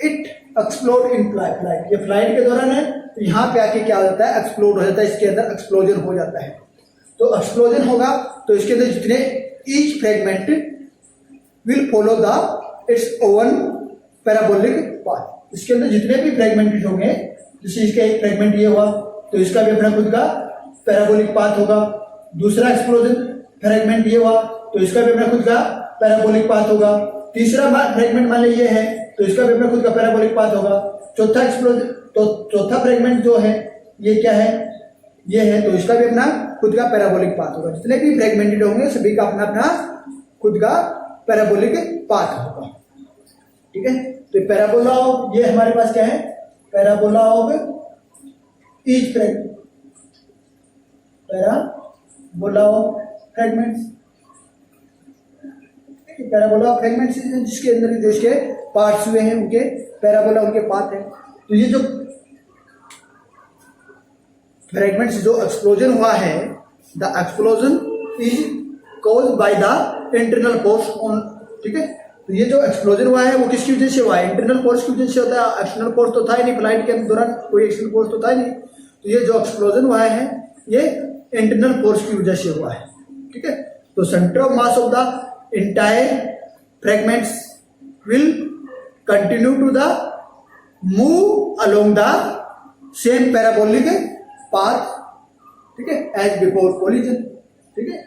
इट एक्सप्लोड इन फ्लाइट, ये फ्लाइट के दौरान है, तो यहाँ पे आके क्या हो जाता है, एक्सप्लोड हो जाता है, इसके अंदर एक्सप्लोजन हो जाता है। तो एक्सप्लोजन होगा तो इसके अंदर जितने each fragment will follow the its own parabolic path, इसके अंदर जितने भी फ्रेगमेंट होंगे, जैसे इसका एक फ्रेगमेंट ये हुआ तो इसका भी अपना खुद का पैराबोलिक पाथ होगा, दूसरा एक्सप्लोजन फ्रेगमेंट ये हुआ तो इसका भी अपना खुद का पैराबोलिक पाथ होगा, तीसरा फ्रेगमेंट मान लीजिए है तो इसका भी अपना खुद का पैराबोलिक पाथ होगा, चौथा एक्सप्लोजन, तो चौथा फ्रेगमेंट जो है ये क्या है, ये है, तो इसका भी अपना खुद का पैराबोलिक पाथ होगा। जितने भी फ्रेगमेंटेड होंगे सभी का अपना अपना खुद का पैराबोलिक पाथ होगा, ठीक है। तो पैराबोला ऑफ, ये हमारे पास क्या है, parabola of each fragment, parabola of fragments, parabola of fragments जिसके अंदर जो इसके पार्ट्स हुए हैं उनके पैराबोला, उनके पाथ है। तो ये जो फ्रेगमेंट्स जो एक्सप्लोजन हुआ है, the explosion is caused by the internal force on, ठीक है। तो ये जो एक्सप्लोजन हुआ है वो किसकी वजह से हुआ है, इंटरनल फोर्स की वजह से होता है, एक्सटर्नल फोर्स तो था ही नहीं, फ्लाइट के दौरान कोई एक्सटर्नल फोर्स तो था ही नहीं। तो ये जो एक्सप्लोजन हुआ है ये इंटरनल फोर्स की वजह से हुआ है, ठीक है। तो centre of mass of the entire fragments will continue to the move along the same parabolic path, ठीक है, एज बिफोर कोलिजन, ठीक है।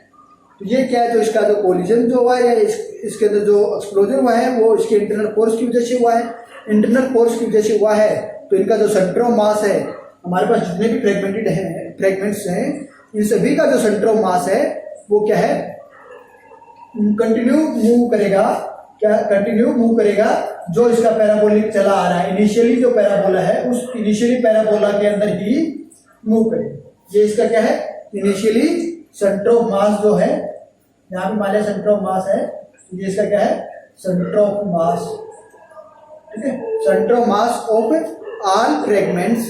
तो ये क्या है, जो इसका जो कोलिजन जो हुआ है, इसके अंदर जो एक्सप्लोजन हुआ है वो इसके इंटरनल फोर्स की वजह से हुआ है, इंटरनल फोर्स की वजह से हुआ है। तो इनका जो सेंटर ऑफ मास है, हमारे पास जितने भी फ्रेगमेंटेड हैं, फ्रेगमेंट्स हैं, इन सभी का जो सेंटर ऑफ मास है वो क्या है, कंटिन्यू मूव करेगा, क्या कंटिन्यू मूव करेगा, जो इसका पैराबोलिक चला आ रहा है, इनिशियली जो पैराबोला है उस इनिशियली पैराबोला के अंदर ही मूव करेगा। ये इसका क्या है, इनिशियली सेंटर ऑफ मास जो है, यहाँ पे मान लिया सेंटर ऑफ मास है, ये इसका क्या है, सेंटर ऑफ मास, ठीक है। Centre of mass of all fragments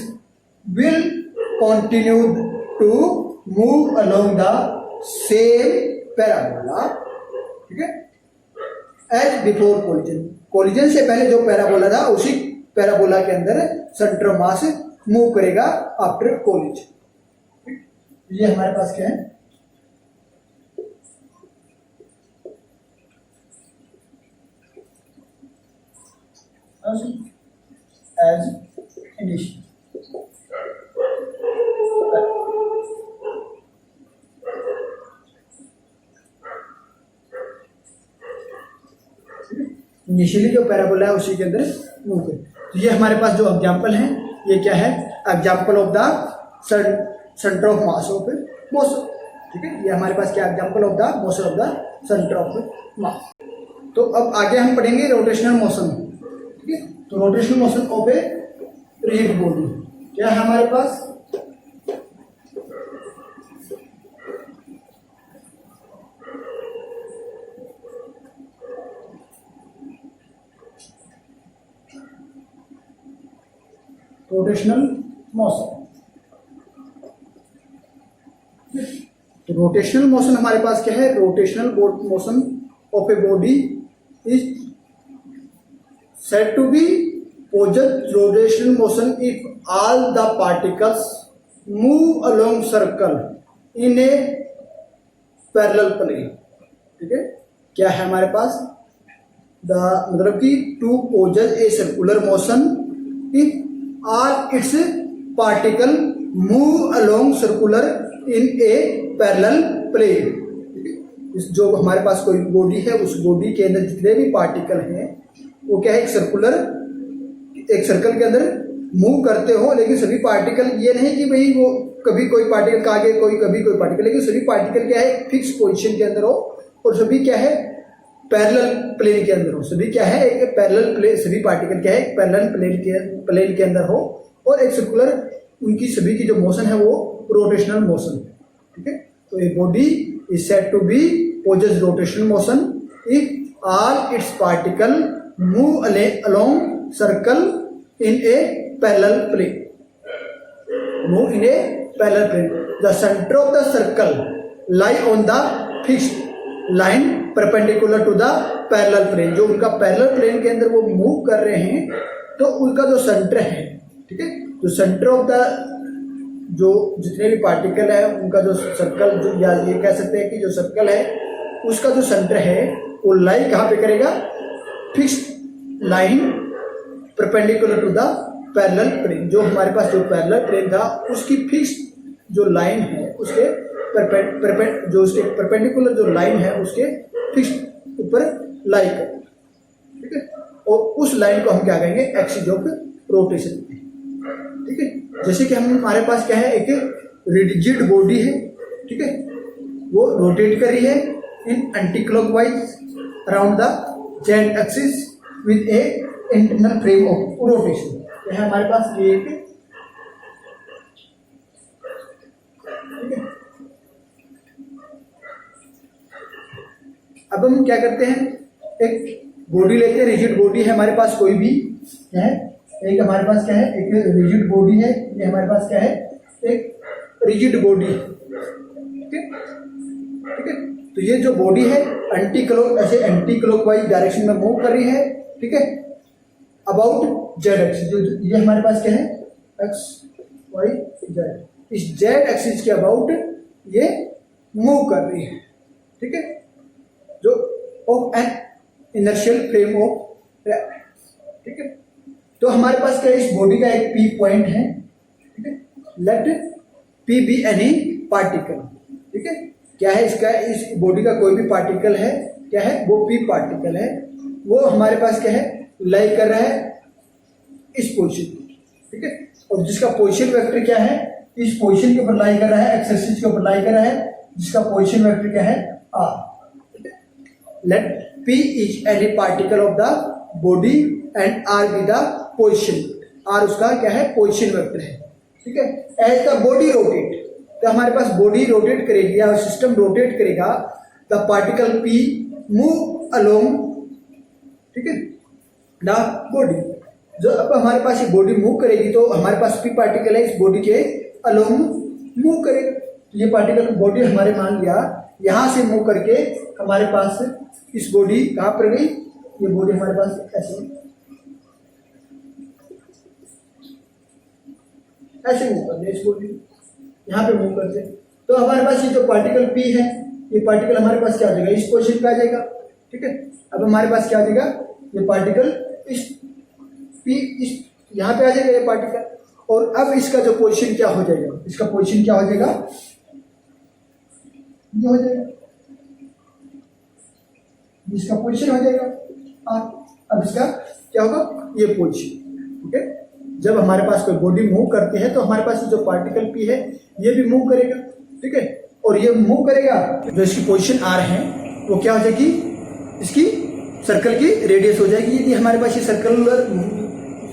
will continue to move along the same parabola, ठीक है, एज बिफोर कोलिजन, कोलिजन से पहले जो पैराबोला था उसी पैराबोला के अंदर सेंटर ऑफ मास मूव करेगा आफ्टर कोलिजन। ये हमारे पास क्या है, एज इनिशियल, इनिशियली जो पैराबोला है उसी के अंदर मूव करें। तो ये हमारे पास जो एग्जाम्पल है, ये क्या है, example of the centre of mass of motion, ठीक है। ये हमारे पास क्या example of the motion of the centre of mass. तो अब आगे हम पढ़ेंगे रोटेशनल मोशन, ठीक है। तो rotational motion of a rigid body क्या है हमारे पास, रोटेशनल मोशन। तो रोटेशनल मोशन हमारे पास क्या है, rotational motion of A body is said to be opposite rotational motion if all the particles move along circle in a parallel plane, ठीक है। क्या है हमारे पास, द मतलब कि to possess a circular motion if all its particle move along circular in a parallel plane. जो हमारे पास कोई बॉडी है, उस बॉडी के अंदर जितने भी पार्टिकल हैं वो क्या है, एक सर्कल के अंदर मूव करते हो, लेकिन सभी पार्टिकल ये नहीं कि भाई वो कभी कोई पार्टिकल का आगे कोई कभी कोई पार्टिकल, लेकिन सभी पार्टिकल क्या है, फिक्स पोजीशन के अंदर हो, और सभी क्या है, पैरेलल प्लेन के अंदर हो। सभी क्या है, एक पैरेलल प्लेन, सभी पार्टिकल क्या है, एक पैरेलल प्लेन के अंदर हो, और एक सर्कुलर, उनकी सभी की जो मोशन है वो रोटेशनल मोशन, ठीक है। तो a body is said to be possess rotational motion if all its particle move along circle in a parallel plane. move in a parallel plane. The center of the circle lie on the fixed line perpendicular to the parallel plane. जो उनका parallel plane के अंदर वो move कर रहे हैं तो उनका जो सेंटर है, ठीक है, जो सेंटर ऑफ द जो जितने भी पार्टिकल है उनका जो सर्कल, जो या ये कह सकते हैं कि जो सर्कल है उसका जो सेंटर है वो लाई कहाँ पे करेगा, fixed line perpendicular to the parallel plane. जो हमारे पास जो पैरेलल प्लेन था उसकी फिक्स्ड जो लाइन है उसके जो उसके परपेंडिकुलर जो लाइन है उसके फिक्स्ड ऊपर लाई कर, ठीक है, और उस लाइन को हम क्या कहेंगे, एक्सिस ऑफ रोटेशन. ठीक है, जैसे कि हमारे पास क्या है, एक रिजिड बॉडी है, ठीक है, वो रोटेट कर रही है in anti clockwise around the z axis with a internal frame of rotation. यह है हमारे पास ये एक, ठीक है. अब हम क्या करते हैं, एक बॉडी लेते हैं, रिजिड बॉडी है हमारे पास कोई भी है, एक हमारे पास क्या है, एक रिजिड बॉडी है, ये हमारे पास क्या है, एक रिजिड बॉडी है, ठीक है, ठीक है. तो ये जो बॉडी है एंटी क्लॉकवाइज डायरेक्शन में मूव कर रही है, ठीक है, अबाउट जेड एक्सिस. जो ये हमारे पास क्या है, एक्स वाई जेड, इस जेड एक्सिस के अबाउट ये मूव कर रही है, ठीक है, जो of N inertial frame of, ठीक है. तो हमारे पास क्या है, इस बॉडी का एक पी पॉइंट है, ठीक है, let P be any particle, ठीक है. क्या है इसका, इस बॉडी का कोई भी पार्टिकल है, क्या है वो पी पार्टिकल है, वो हमारे पास क्या है, लाई कर रहा है इस पोजीशन, ठीक है, और जिसका पोजीशन वेक्टर क्या है, इस पोजीशन के ऊपर लाई कर रहा है, एक्स एक्सिस के ऊपर लाई कर रहा है, जिसका पोजीशन वेक्टर क्या है, are. Let P is any particle of the body and R be the position. R उसका क्या है, पोजिशन वेक्टर है, ठीक है. एज द बॉडी रोटेट, तो हमारे पास बॉडी रोटेट करेगी या सिस्टम रोटेट करेगा, the particle P move along, ठीक है, द बॉडी. जो अब हमारे पास ये बॉडी मूव करेगी तो हमारे पास P पार्टिकल है, इस बॉडी के अलोंग मूव करेगा. तो ये पार्टिकल बॉडी हमारे मान लिया यहां से मूव करके हमारे पास इस बॉडी कहां पर गई, ये बॉडी हमारे पास ऐसे मूव कर रही है, इस बॉडी यहां पे मूव करते. तो हमारे पास ये जो पार्टिकल P है, ये पार्टिकल हमारे पास क्या हो जाएगा, इस पोजीशन पे आ जाएगा, ठीक है. अब हमारे पास क्या हो जाएगा, ये पार्टिकल इस P इस यहां पे आ जाएगा ये पार्टिकल, और अब इसका जो पोजीशन क्या हो जाएगा, इसका पोजीशन क्या हो जाएगा, ये हो जाएगा, इसका पोजीशन हो जाएगा आर. अब इसका क्या होगा, ये पोजीशन, ठीक है. जब हमारे पास कोई बॉडी मूव करती है तो हमारे पास जो पार्टिकल पी है ये भी मूव करेगा, ठीक है, और ये मूव करेगा, जो इसकी पोजीशन आर है वो क्या हो जाएगी, इसकी सर्कल की रेडियस हो जाएगी. यदि हमारे पास ये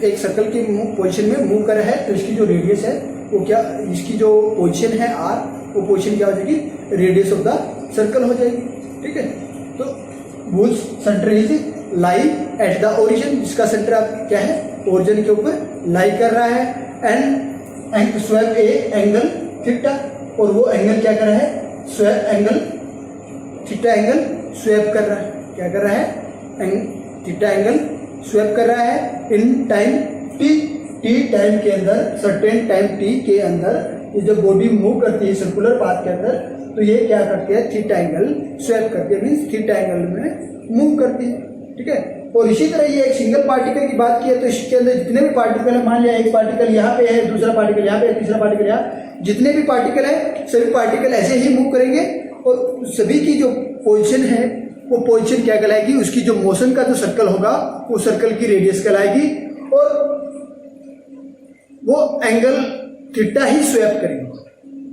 एक सर्कल की पोजीशन में मूव कर रहा है तो इसकी जो रेडियस है वो क्या, इसकी जो पोजीशन है आर, वो पोजीशन क्या हो जाएगी, रेडियस ऑफ द सर्कल हो जाएगी, ठीक है. तो which centre is lie at the origin, जिसका सेंटर आप क्या है, ओरिजिन के ऊपर लाई कर रहा है, and swap A angle theta, और वो एंगल क्या कर रहा है, swap angle theta angle swap कर रहा है, क्या कर रहा है, थीटा एंगल स्वैप कर रहा है इन टाइम टी टाइम के अंदर, सर्टेन टाइम टी के अंदर. ये जो बॉडी मूव करती है सर्कुलर पाथ के अंदर, तो ये क्या करती है, थीटा एंगल स्वैप करती है, मींस थीटा एंगल में मूव करती है, ठीक है. और इसी तरह ये एक सिंगल पार्टिकल की बात की है तो इसके अंदर जितने भी पार्टिकल है, मान लिया एक पार्टिकल यहाँ पे है, दूसरा पार्टिकल यहाँ पे है, तीसरा पार्टिकल यहाँ, जितने भी पार्टिकल है सभी पार्टिकल ऐसे ही मूव करेंगे, और सभी की जो पोजीशन है वो पोजीशन क्या कहलाएगी, उसकी जो मोशन का जो सर्कल होगा वो सर्कल की रेडियस कहलाएगी, और वो एंगल थीटा ही स्वैप करेंगे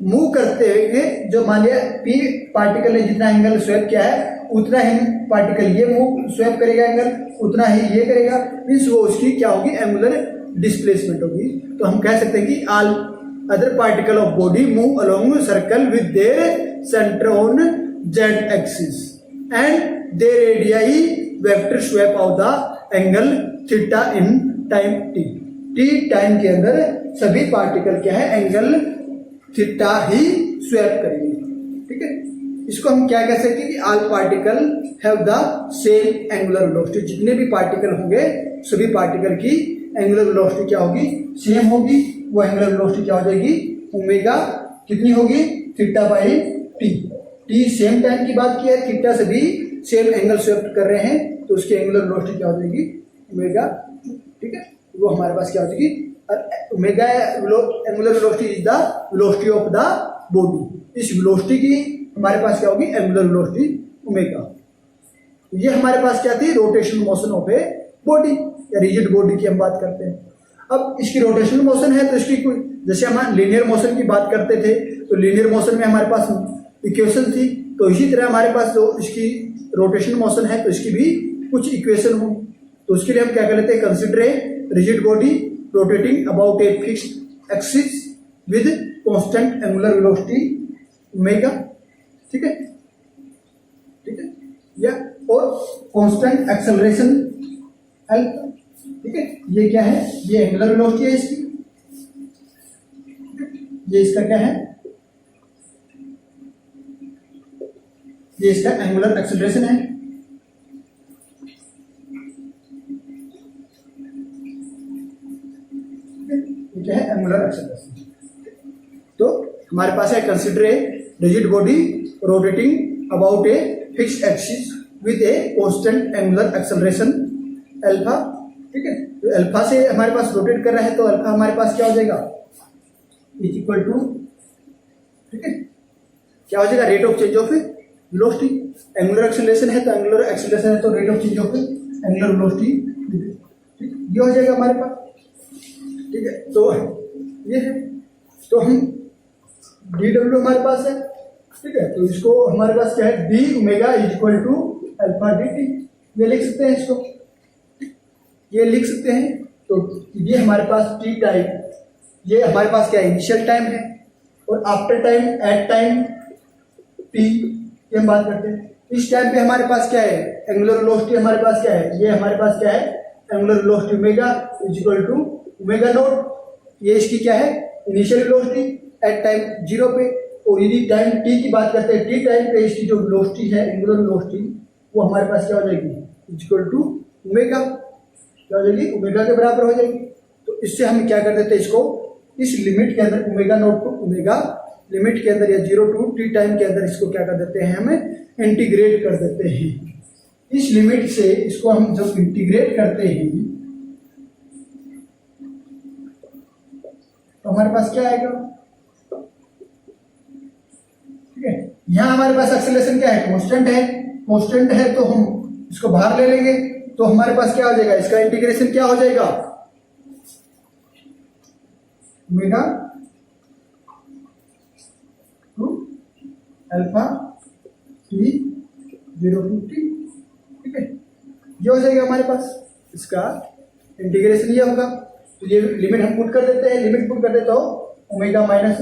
मूव करते हुए. जो मान लिया पी पार्टिकल ने जितना एंगल स्वैप किया है उतना ही पार्टिकल ये मूव स्वैप करेगा एंगल, उतना ही ये करेगा, मीन्स वो उसकी क्या होगी, एंगुलर डिस्प्लेसमेंट होगी. तो हम कह सकते हैं कि all other particle of body move along circle with their centre on Z axis and there radii vector swap of the angle theta in time T. T time के अंदर सभी पार्टिकल क्या है, एंगल थीटा ही swap करेंगे। ठीक है, इसको हम क्या कह सकते हैं कि all particle have the same angular velocity. जितने भी पार्टिकल होंगे सभी पार्टिकल की एंगुलर वेलोसिटी क्या होगी, सेम होगी। वो एंगुलर वेलोसिटी क्या हो जाएगी, ओमेगा कितनी होगी, theta by T. T same time की बात की है, थीटा से भी सेम एंगल स्वेप्ट कर रहे हैं, तो उसकी एंगुलर वेलोसिटी क्या हो जाएगी, ओमेगा। ठीक है, वो हमारे पास क्या हो जाएगी, omega angular velocity is the velocity of the body. इस वेलोसिटी की हमारे पास क्या होगी, एंगुलर वेलोसिटी ओमेगा। ये हमारे पास क्या थी, rotational motion of a body या रिजिड बॉडी की हम बात करते हैं। अब इसकी रोटेशनल मोशन है तो इसकी कोई, जैसे हम लीनियर मोशन की बात करते थे तो लीनियर मोशन में हमारे पास इक्वेशन थी, तो इसी तरह हमारे पास जो इसकी रोटेशनल मोशन है तो इसकी भी कुछ इक्वेशन होगी। तो उसके लिए हम क्या कर लेते हैं, consider a rigid body rotating about a fixed axis with constant angular velocity omega. ठीक है, ठीक है, या और कांस्टेंट एक्सेलरेशन एल। ठीक है, ये क्या है, ये एंगुलर वेलोसिटी है इसकी, ये इसका क्या है, ये इसका एंगुलर एक्सेलरेशन है। ये क्या है, एंगुलर एक्सेलरेशन। तो हमारे पास है consider a rigid body rotating about a fixed axis with a constant angular acceleration alpha. ठीक है, तो अल्फा से हमारे पास रोटेट कर रहा है तो अल्फा हमारे पास क्या हो जाएगा, इज इक्वल टू, ठीक है, क्या हो जाएगा, rate of change of velocity. Angular acceleration है तो एंगुलर एक्सेलरेशन है तो rate of change of angular velocity. ठीक, ये हो जाएगा हमारे पास। ठीक है, तो ये है, तो हम डी डब्ल्यू हमारे पास है। ठीक है, तो इसको हमारे पास क्या है, d omega is equal to alpha d t, ये लिख सकते हैं इसको, ये लिख सकते हैं। तो ये हमारे पास टी टाइम, ये हमारे पास क्या है, इनिशियल टाइम है, और after time at time t की हम बात करते हैं। इस टाइम पे हमारे पास क्या है, एंगुलर वेलोसिटी हमारे पास क्या है, ये हमारे पास क्या है, angular velocity omega is equal to omega naught. ये इसकी क्या है, initial velocity at time zero पे। और यदि टाइम टी की बात करते हैं, टी टाइम पे इसकी जो वेलोसिटी है, एंगुलर वेलोसिटी, वो हमारे पास क्या हो जाएगी, इज इक्वल टू ओमेगा, क्या हो जाएगी, ओमेगा के बराबर हो जाएगी। तो इससे हम क्या कर देते हैं, इसको इस लिमिट के अंदर ओमेगा नॉट को ओमेगा लिमिट के अंदर या जीरो टू टी टाइम के अंदर इसको क्या कर देते हैं, हमें इंटीग्रेट कर देते हैं। इस लिमिट से इसको हम जब इंटीग्रेट करते हैं तो हमारे पास क्या आएगा, ठीक है, यहां हमारे पास एक्सेलरेशन क्या है, कांस्टेंट है। कांस्टेंट है तो हम इसको बाहर ले लेंगे तो हमारे पास क्या हो जाएगा, इसका इंटीग्रेशन क्या हो जाएगा, omega to alpha t zero to t. ठीक है, ये हो जाएगा हमारे पास, इसका इंटीग्रेशन ये होगा। तो ये लिमिट हम पुट कर देते हैं, लिमिट पुट कर देते हो omega minus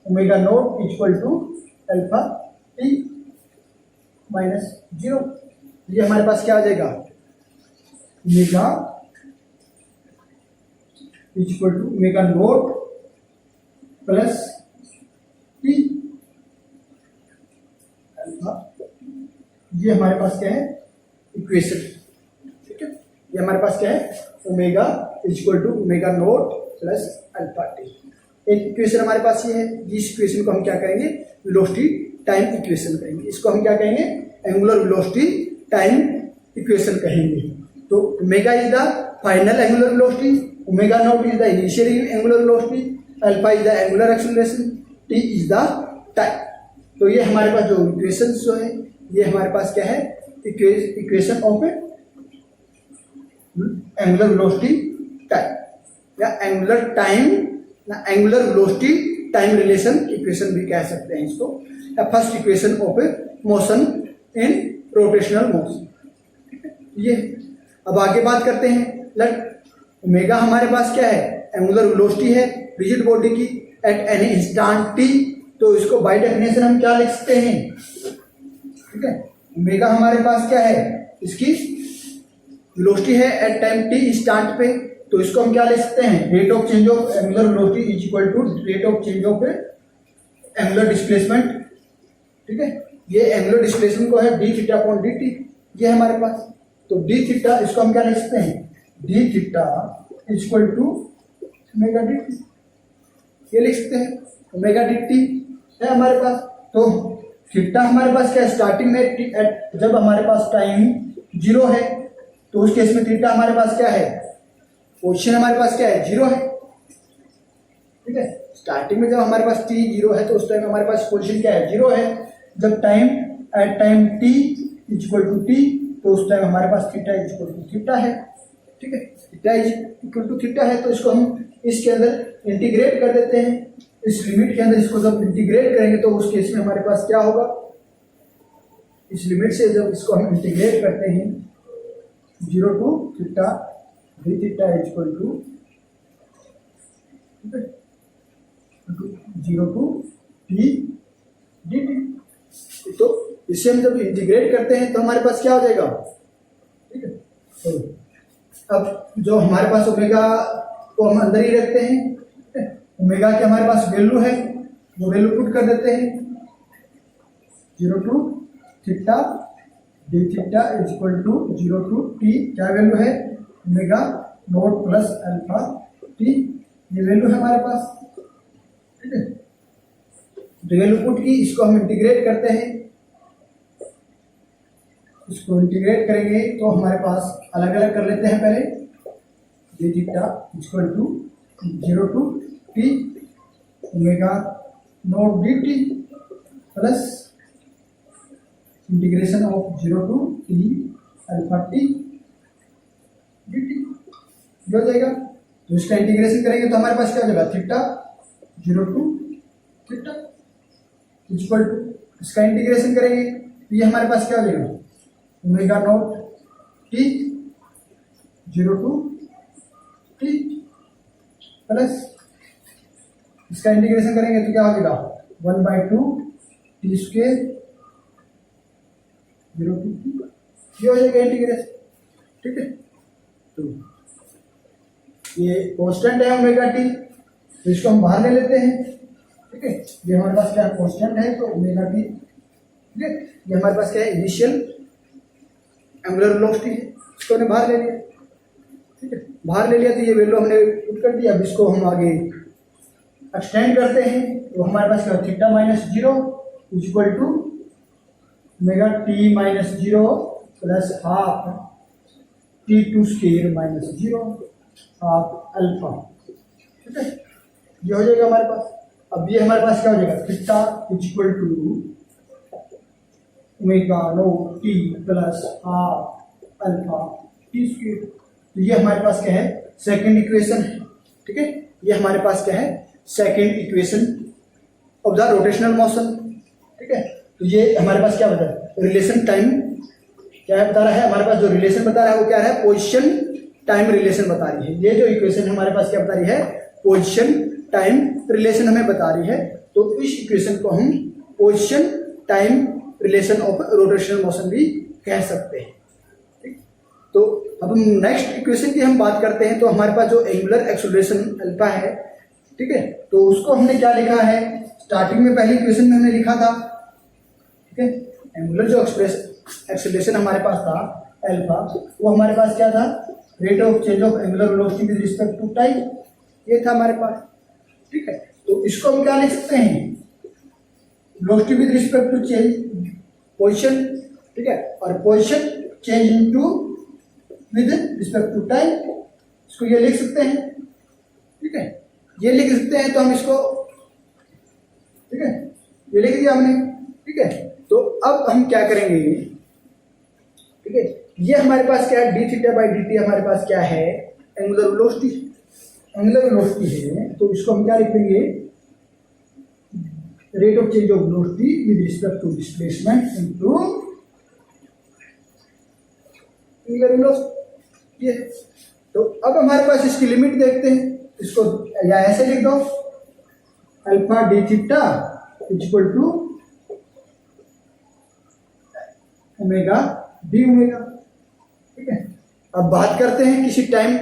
omega naught equal to alpha t minus zero. ये हमारे पास क्या आ जाएगा, omega equal to omega naught plus t alpha. ये हमारे पास क्या है, इक्वेशन। ठीक है, ये हमारे पास क्या है, omega equal to omega naught plus alpha t. एक इक्वेशन हमारे पास ये है, इस इक्वेशन को हम क्या कहेंगे, वेलोसिटी टाइम इक्वेशन कहेंगे। इसको हम क्या कहेंगे, एंगुलर वेलोसिटी टाइम इक्वेशन कहेंगे। तो omega is the final angular velocity, omega not is the initial angular velocity, alpha is the angular acceleration, T is the time. तो ये हमारे पास जो इक्वेशन जो है, ये हमारे पास क्या है, equation of angular velocity time या एंगुलर टाइम ना angular velocity time relation equation भी कह सकते हैं इसको, या first equation of motion in rotational motion. ये अब आगे बात करते हैं, लेट ओमेगा हमारे पास क्या है, एंगुलर वेलोसिटी है रिजिड बॉडी की एट एनी इंस्टेंट टी। तो इसको बाय डेफिनेशन हम क्या लिख सकते हैं, ठीक है, ओमेगा हमारे पास क्या है, इसकी वेलोसिटी है एट टाइम टी इंस्टेंट पे, तो इसको हम क्या ले सकते हैं, rate of change of angular velocity is equal to rate of change of angular displacement. ठीक है, ये एंगुलर डिस्प्लेसमेंट को है d theta upon d t, ये है हमारे पास। तो डी थीटा इसको हम क्या लिख सकते हैं, d theta is equal to omega d t, ये लिख सकते हैं, ओमेगा डी टी है हमारे पास। तो थीटा हमारे पास क्या है, स्टार्टिंग में जब हमारे पास टाइम 0 है तो उस केस में थीटा हमारे पास क्या है, पोजीशन हमारे पास क्या है, 0 है। ठीक है, स्टार्टिंग में जब हमारे पास t 0 है तो उस टाइम हमारे पास पोजीशन क्या है, 0 है। जब at time t is equal to t तो उस टाइम हमारे पास theta is equal to theta है। ठीक है, theta is equal to theta है, तो इसको हम इसके अंदर इंटीग्रेट कर देते हैं। इस लिमिट के अंदर इसको जब इंटीग्रेट करेंगे तो उस केस में हमारे पास क्या होगा, इस लिमिट से जब इसको हम इंटीग्रेट करते हैं 0 to theta d theta is equal to 0 to t d t. तो इसे हम जब इंटीग्रेट करते हैं तो हमारे पास क्या हो जाएगा। ठीक है, तो अब जो हमारे पास ओमेगा को हम अंदर ही रखते हैं, ओमेगा के हमारे पास वैल्यू है, वो वैल्यू पुट कर देते हैं 0 to theta d theta is equal to 0 to t, क्या वैल्यू है, omega naught plus alpha t, ये वैल्यू है हमारे पास। ठीक है, वैल्यू पुट की, इसको हम इंटीग्रेट करते हैं, इसको इंटीग्रेट करेंगे तो हमारे पास अलग अलग कर लेते हैं पहले, d theta equal to 0 to t omega naught d t plus integration of 0 to t alpha t d t, हो जाएगा। तो इसका इंटीग्रेशन करेंगे तो हमारे पास क्या हो जाएगा, theta 0 to theta equal to, इसका इंटीग्रेशन करेंगे तो ये हमारे पास क्या हो जाएगा, omega not t 0 to t plus इसका इंटीग्रेशन करेंगे तो क्या हो जाएगा 1/2 टी स्क्वायर 0 टू टी, ये हो जाएगा इंटीग्रेशन। ठीक है, तो ये कांस्टेंट है ओमेगा टी, तो इसको हम बाहर ले लेते हैं। ठीक है, ये हमारे पास क्या कांस्टेंट है, तो ओमेगा टी। ठीक है, ये हमारे पास क्या है, इनिशियल एंगुलर वेलोसिटी है, इसको हमने बाहर ले लिया। ठीक है, बाहर ले लिया तो ये वैल्यू हमने पुट कर दिया। अब इसको हम आगे एक्सटेंड करते हैं तो हमारे पास क्या, theta minus 0 is equal to omega t minus 0 plus half t two square minus 0 half alpha. ठीक है, ये हो जाएगा हमारे पास। अब ये हमारे पास क्या हो जाएगा, theta is equal to omega not t plus half alpha t square. तो ये हमारे पास क्या है, सेकंड इक्वेशन है। ठीक है, ये हमारे पास क्या है, second equation of the rotational motion. ठीक है, तो ये हमारे पास क्या बता रहा है, रिलेशन टाइम क्या बता रहा है, हमारे पास जो रिलेशन बता रहा है वो क्या है, पोजीशन टाइम रिलेशन बता रही है। ये जो इक्वेशन हमारे पास क्या बता रही है, पोजीशन टाइम रिलेशन हमें बता रही है। तो इस इक्वेशन को हम position time relation of rotational motion भी कह सकते हैं। ठीक, तो अब हम नेक्स्ट इक्वेशन की हम बात करते हैं। तो हमारे पास जो एंगुलर एक्सेलरेशन अल्फा है, ठीक है, तो उसको हमने क्या लिखा है, स्टार्टिंग में पहली इक्वेशन में हमने लिखा था। ठीक है, एंगुलर जो एक्सेलरेशन हमारे पास था अल्फा, वो हमारे पास क्या था, rate of change of angular velocity with respect to time, ये था हमारे पास। ठीक है, तो इसको हम क्या लिख सकते हैं, velocity with respect to change position. ठीक है, और position change into with respect to time, इसको ये लिख सकते हैं। ठीक है, ये लिख सकते हैं, तो हम इसको, ठीक है, ये लिख दिया हमने। ठीक है, तो अब हम क्या करेंगे, ठीक है, ये हमारे पास क्या है, d theta by D T हमारे पास क्या है, एंगुलर वेलोसिटी, एंगुलर वेलोसिटी है। तो इसको हम क्या लिख देंगे, rate of change of velocity with respect to displacement into angular velocity. ये तो अब हमारे पास इसकी लिमिट देखते हैं, इसको या ऐसे लिख दो, alpha d theta is equal to omega d omega. ठीक है, अब बात करते हैं किसी टाइम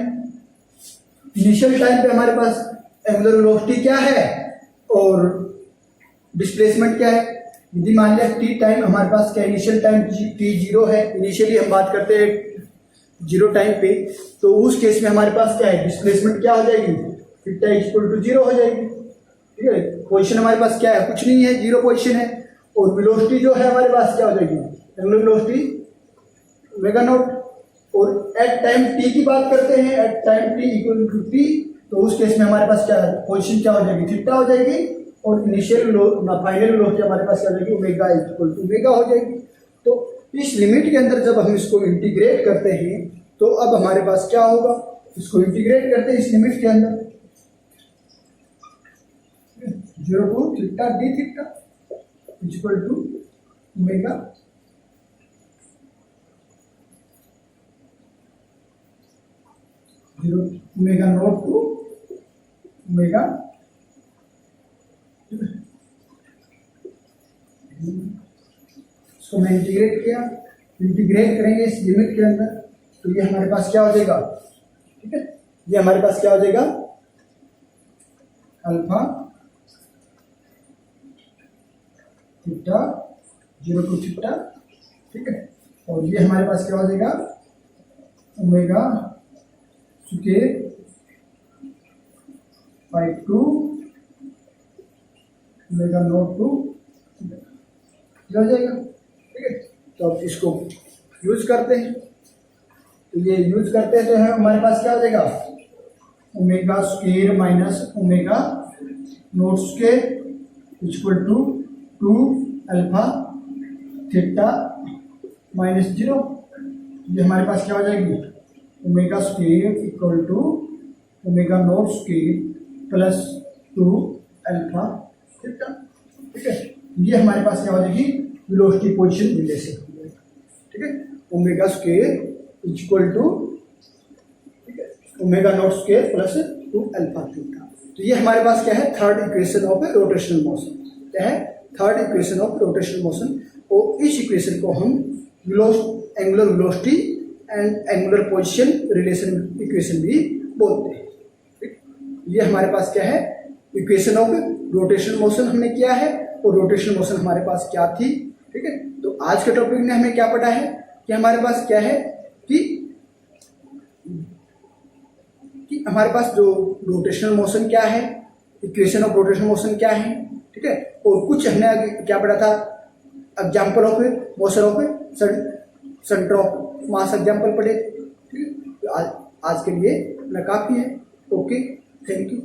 इनिशियल टाइम पे हमारे पास एंगुलर वेलोसिटी क्या है और डिस्प्लेसमेंट क्या है। यदि मान लिया टी टाइम हमारे पास क्या इनिशियल टाइम टी जीरो है, इनिशियली हम बात करते हैं जीरो टाइम पे, तो उस केस में हमारे पास क्या है डिस्प्लेसमेंट क्या हो जाएगी, थीटा इक्वल टू जीरो हो जाएगी। ठीक है, पोजीशन हमारे पास क्या है, कुछ नहीं है, जीरो पोजीशन है। और वेलोसिटी जो है हमारे पास क्या हो जाएगी, एंगुलर वेलोसिटी ओमेगा नॉट। और एट टाइम टी की बात करते हैं, at time t equal to t, तो उस केस में हमारे पास क्या है पोजीशन क्या हो जाएगी, थीटा हो जाएगी। और इनिशियल फाइनल वेलोसिटी हमारे पास क्या हो जाएगी, ओमेगा इक्वल टू ओमेगा हो जाएगी। तो इस लिमिट के अंदर जब हम इसको इंटीग्रेट करते हैं तो अब हमारे पास क्या होगा, इसको इंटीग्रेट करते हैं इस लिमिट के अंदर, 0 to theta d theta equal to omega 0 omega not to omega, इसको मैं इंटीग्रेट किया, इंटीग्रेट करेंगे इस लिमिट के अंदर, तो ये हमारे पास क्या हो जाएगा, ठीक है, ये हमारे पास क्या हो जाएगा अल्फा थीटा 0 टू थीटा। ठीक है, और ये हमारे पास क्या हो जाएगा omega square by 2 omega not two हो जाएगा। ठीक है, तो अब इसको यूज करते हैं, तो ये यूज करते हैं तो है हमारे पास क्या हो जाएगा omega square minus omega not square equal to 2 alpha theta minus 0। ये हमारे पास क्या हो जाएगी omega square equal to omega not square plus 2 alpha theta. ठीक है, ये हमारे पास क्या हो जाएगी वेलोसिटी पोजीशन रिलेशन। ठीक है, omega square equal to omega not square plus 2 alpha theta. तो ये हमारे पास क्या है third equation of a rotational motion, क्या है third equation of rotational motion. और इस इक्वेशन को हम angular velocity and angular position relation equation भी बोलते हैं। ठीक, ये हमारे पास क्या है इक्वेशन ऑफ रोटेशनल मोशन हमने किया है, और रोटेशनल मोशन हमारे पास क्या थी। ठीक है, तो आज के टॉपिक में हमें क्या पढ़ा है कि हमारे पास क्या है कि हमारे पास जो रोटेशनल मोशन क्या है, इक्वेशन ऑफ रोटेशनल मोशन क्या है। ठीक है, और कुछ हमने क्या पढ़ा था example of motion of centre of mass example पढ़े। ठीक है, तो आज के लिए इतना काफी है। Okay, thank you.